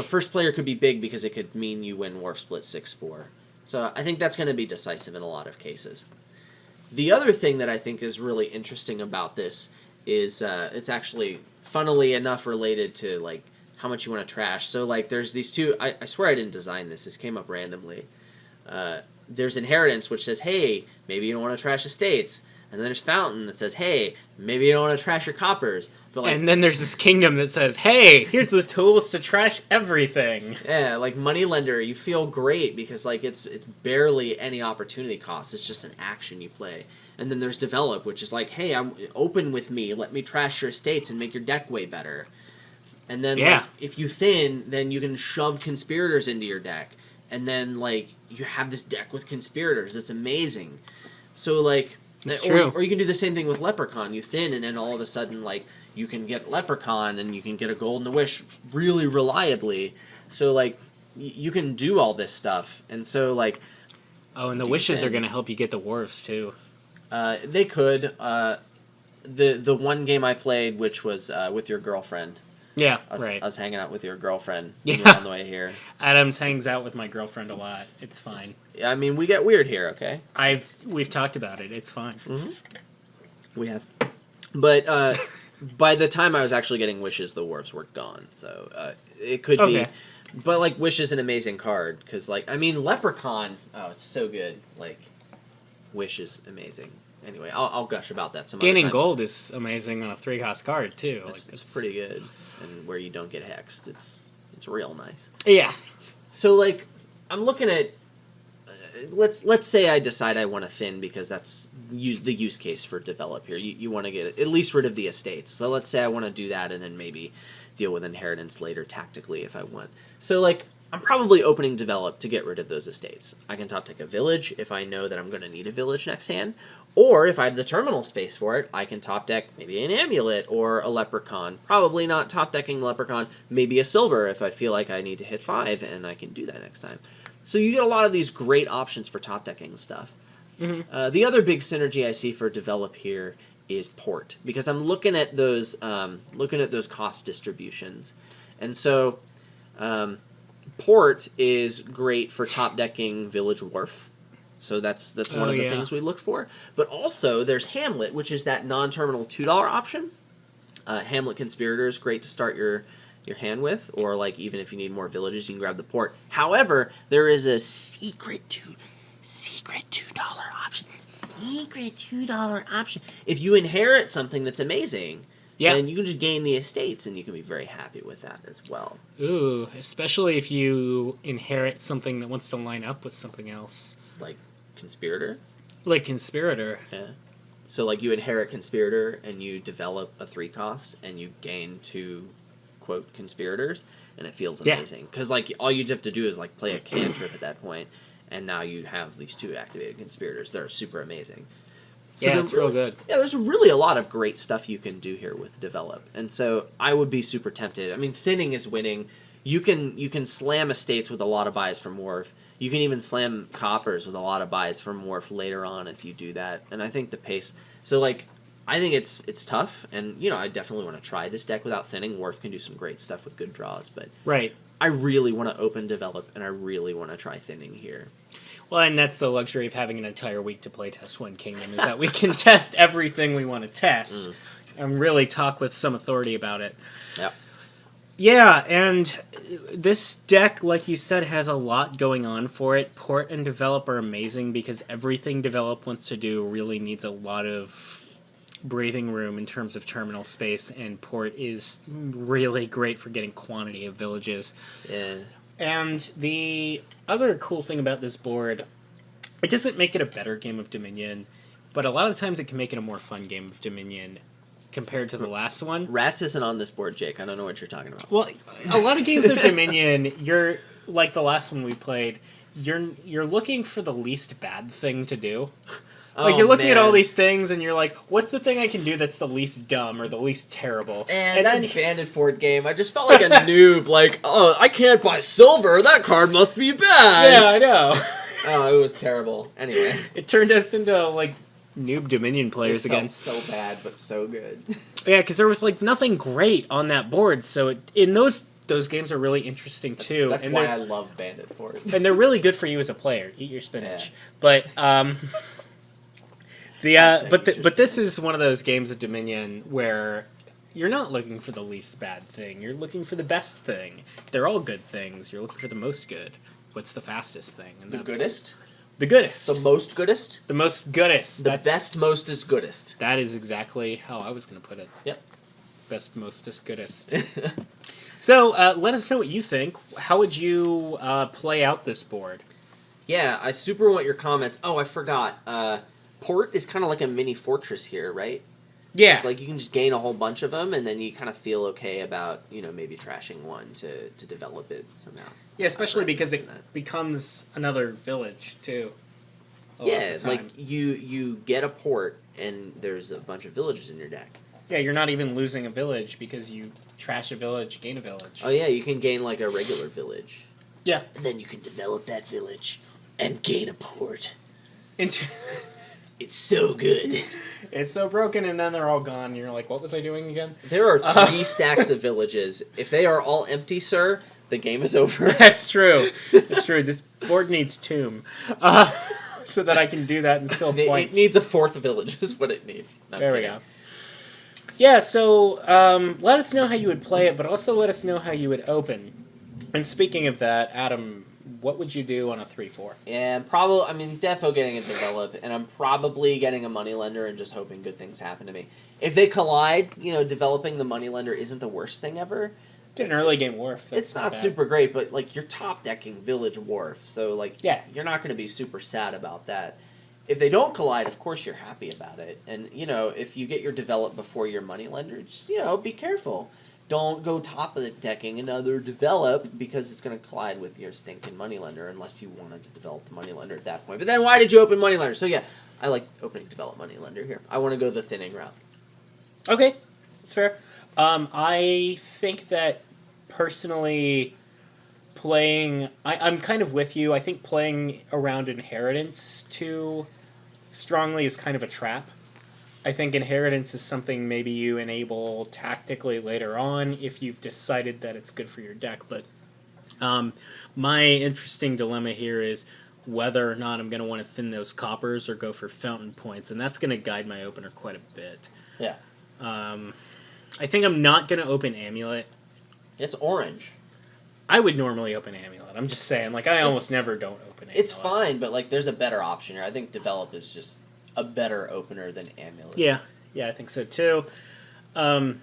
first player could be big because it could mean you win Wharf Split 6-4. So I think that's going to be decisive in a lot of cases. The other thing that I think is really interesting about this is it's actually, funnily enough, related to, like, how much you want to trash. So, like, there's these two... I swear I didn't design this. This came up randomly. There's Inheritance, which says, hey, maybe you don't want to trash estates. And then there's Fountain that says, hey, maybe you don't want to trash your coppers. But like, and then there's this kingdom that says, hey, here's the tools to trash everything. Yeah, like Moneylender, you feel great because like it's barely any opportunity cost. It's just an action you play. And then there's Develop, which is like, hey, I'm open with me. Let me trash your estates and make your deck way better. And then like, if you thin, then you can shove Conspirators into your deck. And then like you have this deck with Conspirators. It's amazing. So like... It's true. Or you can do the same thing with Leprechaun. You thin, and then all of a sudden, like, you can get Leprechaun, and you can get a Golden Wish really reliably. So, like, you can do all this stuff. And so, like... Oh, and the wishes are going to help you get the wharves, too. They could. The one game I played, which was with your girlfriend... Yeah, us hanging out with your girlfriend yeah. on the way here. Adams hangs out with my girlfriend a lot. It's fine. I mean, we get weird here, okay? We've talked about it. It's fine. Mm-hmm. We have. But by the time I was actually getting wishes, the wharves were gone. So it could be. But, like, Wish is an amazing card. Because, like, I mean, Leprechaun, oh, it's so good. Like, Wish is amazing. Anyway, I'll gush about that some other time. Gaining gold is amazing on a 3-cost card, too. It's pretty good. And where you don't get hexed, it's real nice. Yeah. So like, I'm looking at. Let's say I decide I want to thin because that's the use case for Develop here. You want to get at least rid of the estates. So let's say I want to do that and then maybe deal with Inheritance later tactically if I want. So like, I'm probably opening Develop to get rid of those estates. I can top deck a village if I know that I'm going to need a village next hand. Or if I have the terminal space for it, I can top deck maybe an Amulet or a Leprechaun. Probably not top decking Leprechaun, maybe a Silver if I feel like I need to hit 5, and I can do that next time. So you get a lot of these great options for top decking stuff. Mm-hmm. The other big synergy I see for Develop here is Port, because I'm looking at those cost distributions, and so Port is great for top decking Village Wharf. So that's one of the things we look for. But also, there's Hamlet, which is that non-terminal $2 option. Hamlet Conspirator is great to start your hand with, or like even if you need more villages, you can grab the port. However, there is a secret $2 option. Secret $2 option. If you inherit something that's amazing, then you can just gain the estates, and you can be very happy with that as well. Ooh, especially if you inherit something that wants to line up with something else. Like Conspirator? Like Conspirator. Yeah. So, like, you inherit Conspirator, and you develop a 3-cost, and you gain 2 quote conspirators, and it feels Yeah. amazing because like all you have to do is like play a cantrip at that point, and now you have these 2 activated conspirators that are super amazing. So Yeah, it's real good. Yeah, there's really a lot of great stuff you can do here with develop, and so I would be super tempted. I mean, thinning is winning. You can slam estates with a lot of buys from Wharf. You can even slam coppers with a lot of buys from Wharf later on if you do that. And I think the pace. So like, I think it's tough, and I definitely want to try this deck without thinning. Wharf can do some great stuff with good draws, but Right. I really want to open develop, and I really want to try thinning here. Well, and that's the luxury of having an entire week to play test One Kingdom, is that we can test everything we want to test and really talk with some authority about it. Yep. Yeah, and this deck, like you said, has a lot going on for it. Port and Develop are amazing because everything Develop wants to do really needs a lot of breathing room in terms of terminal space, and Port is really great for getting quantity of villages. Yeah. And the other cool thing about this board, it doesn't make it a better game of Dominion, but a lot of times it can make it a more fun game of Dominion compared to the last one. Rats isn't on this board, Jake. I don't know what you're talking about. Well, a lot of games of Dominion, you're like the last one we played, you're looking for the least bad thing to do. Like, you're looking at all these things, and you're like, what's the thing I can do that's the least dumb or the least terrible? And that Bandit Fort game, I just felt like a noob. Like, oh, I can't buy silver. That card must be bad. Yeah, I know. Oh, it was terrible. Anyway. It turned us into, like, noob Dominion players It again. felt so bad, but so good. Yeah, because there was, like, nothing great on that board, so in those games are really interesting, too. That's and why I love Bandit Fort. And they're really good for you as a player. Eat your spinach. Yeah. But, but this is one of those games of Dominion where you're not looking for the least bad thing. You're looking for the best thing. They're all good things. You're looking for the most good. What's the fastest thing? And The goodest? The goodest. The most goodest? The most goodest. The best, most is goodest. That is exactly how I was going to put it. Yep. Best, mostest, goodest. So, let us know what you think. How would you play out this board? Yeah, I super want your comments. Oh, I forgot. Port is kind of like a mini fortress here, right? Yeah. It's like you can just gain a whole bunch of them, and then you kind of feel okay about, maybe trashing one to develop it somehow. Yeah, especially because it that. becomes another village, too. Yeah, like you get a port, and there's a bunch of villages in your deck. Yeah, you're not even losing a village because you trash a village, gain a village. Oh yeah, you can gain like a regular village. Yeah. And then you can develop that village and gain a port. It's so good. It's so broken, and then they're all gone. You're like, what was I doing again? There are 3 stacks of villages. If they are all empty, sir, the game is over. That's true. That's true. This board needs tomb. So that I can do that and still points. It needs a 4th village is what it needs. There we go. Yeah, so let us know how you would play it, but also let us know how you would open. And speaking of that, Adam, what would you do on a 3-4? Yeah, defo getting a develop, and I'm probably getting a moneylender and just hoping good things happen to me. If they collide, developing the moneylender isn't the worst thing ever. Get an early game Wharf. It's not super great, but like you're top decking Village Wharf, so like you're not going to be super sad about that. If they don't collide, of course you're happy about it. And if you get your develop before your moneylender, just be careful. Don't go top of the decking another develop because it's going to collide with your stinking moneylender unless you wanted to develop the moneylender at that point. But then why did you open moneylender? So yeah, I like opening develop moneylender here. I want to go the thinning route. Okay, that's fair. I think that personally I'm kind of with you. I think playing around Inheritance too strongly is kind of a trap. I think Inheritance is something maybe you enable tactically later on if you've decided that it's good for your deck. But my interesting dilemma here is whether or not I'm going to want to thin those coppers or go for fountain points, and that's going to guide my opener quite a bit. Yeah. I think I'm not going to open Amulet. It's orange. I would normally open Amulet. I'm just saying, I almost never don't open Amulet. It's fine, but there's a better option here. I think develop is just a better opener than Amulet. Yeah, I think so too. I'm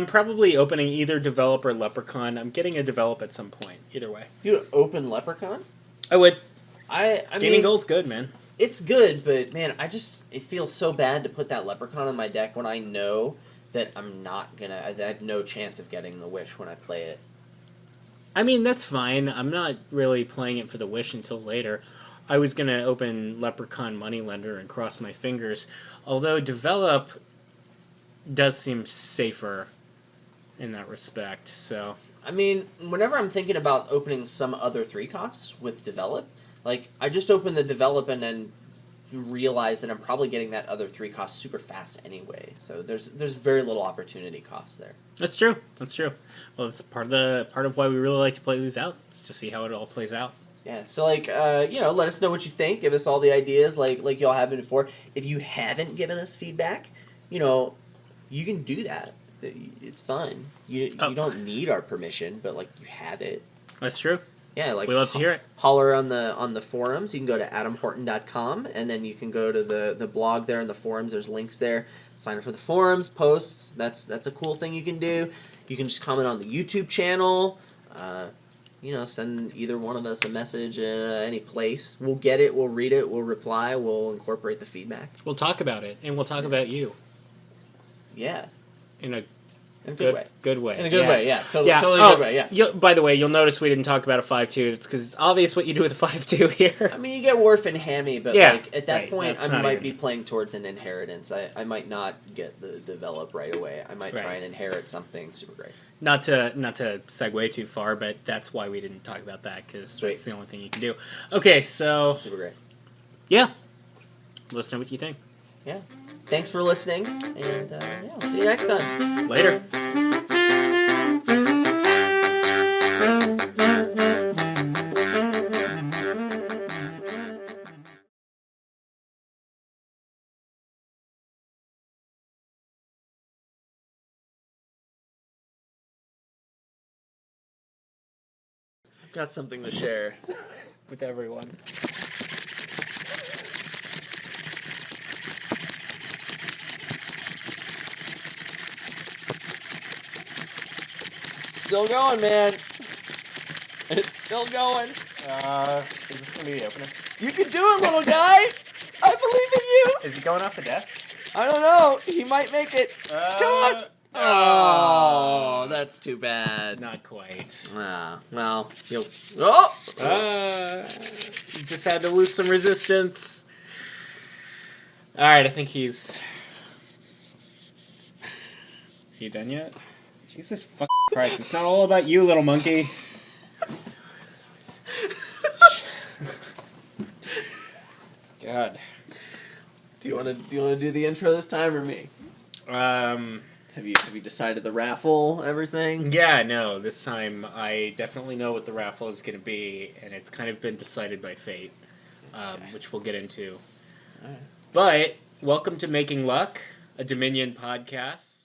probably opening either Develop or Leprechaun. I'm getting a Develop at some point. Either way. You would open Leprechaun? I would. Gaining Gold's good, man. It's good, but man, it feels so bad to put that Leprechaun on my deck when I know that I'm not gonna. I have no chance of getting the wish when I play it. I mean, that's fine. I'm not really playing it for the wish until later. I was going to open Leprechaun Moneylender and cross my fingers. Although Develop does seem safer in that respect, so... I mean, whenever I'm thinking about opening some other 3 costs with Develop, like, I just open the Develop and then realize that I'm probably getting that other 3 costs super fast anyway. So there's very little opportunity cost there. That's true. That's true. Well, it's part of why we really like to play these out, is to see how it all plays out. Yeah, so like, let us know what you think. Give us all the ideas like y'all have before. If you haven't given us feedback, you can do that. It's fun. You don't need our permission, but like you have it. That's true. Yeah, like we love to hear it. Holler on the forums. You can go to adamhorton.com, and then you can go to the blog there in the forums. There's links there. Sign up for the forums, posts. That's a cool thing you can do. You can just comment on the YouTube channel. Send either one of us a message any place. We'll get it. We'll read it. We'll reply. We'll incorporate the feedback. We'll talk about it, and we'll talk about you. Yeah. In a good way. Good way. In a good way, yeah. Totally good way, yeah. By the way, you'll notice we didn't talk about a 5-2. It's because it's obvious what you do with a 5-2 here. I mean, you get Worf and Hammy, but at that point, I might be playing towards an inheritance. I might not get the Develop right away. I might try and inherit something super great. Not to segue too far, but that's why we didn't talk about that, because that's the only thing you can do. Okay, so... Super great. Yeah. Let us know what you think. Yeah. Thanks for listening, and we'll see you next time. Later. I've got something to share with everyone. Still going, man. It's still going. Is this going to be the opener? You can do it, little guy. I believe in you. Is he going off the desk? I don't know. He might make it. Come on. Oh, that's too bad. Not quite. Well, you'll... Oh! You just had to lose some resistance. Alright, I think he's... You done yet? Jesus fucking Christ, it's not all about you, little monkey. God. Do you want to do the intro this time or me? Have you decided the raffle, everything? Yeah, no. This time I definitely know what the raffle is going to be, and it's kind of been decided by fate, which we'll get into. All right. But welcome to Making Luck, a Dominion podcast.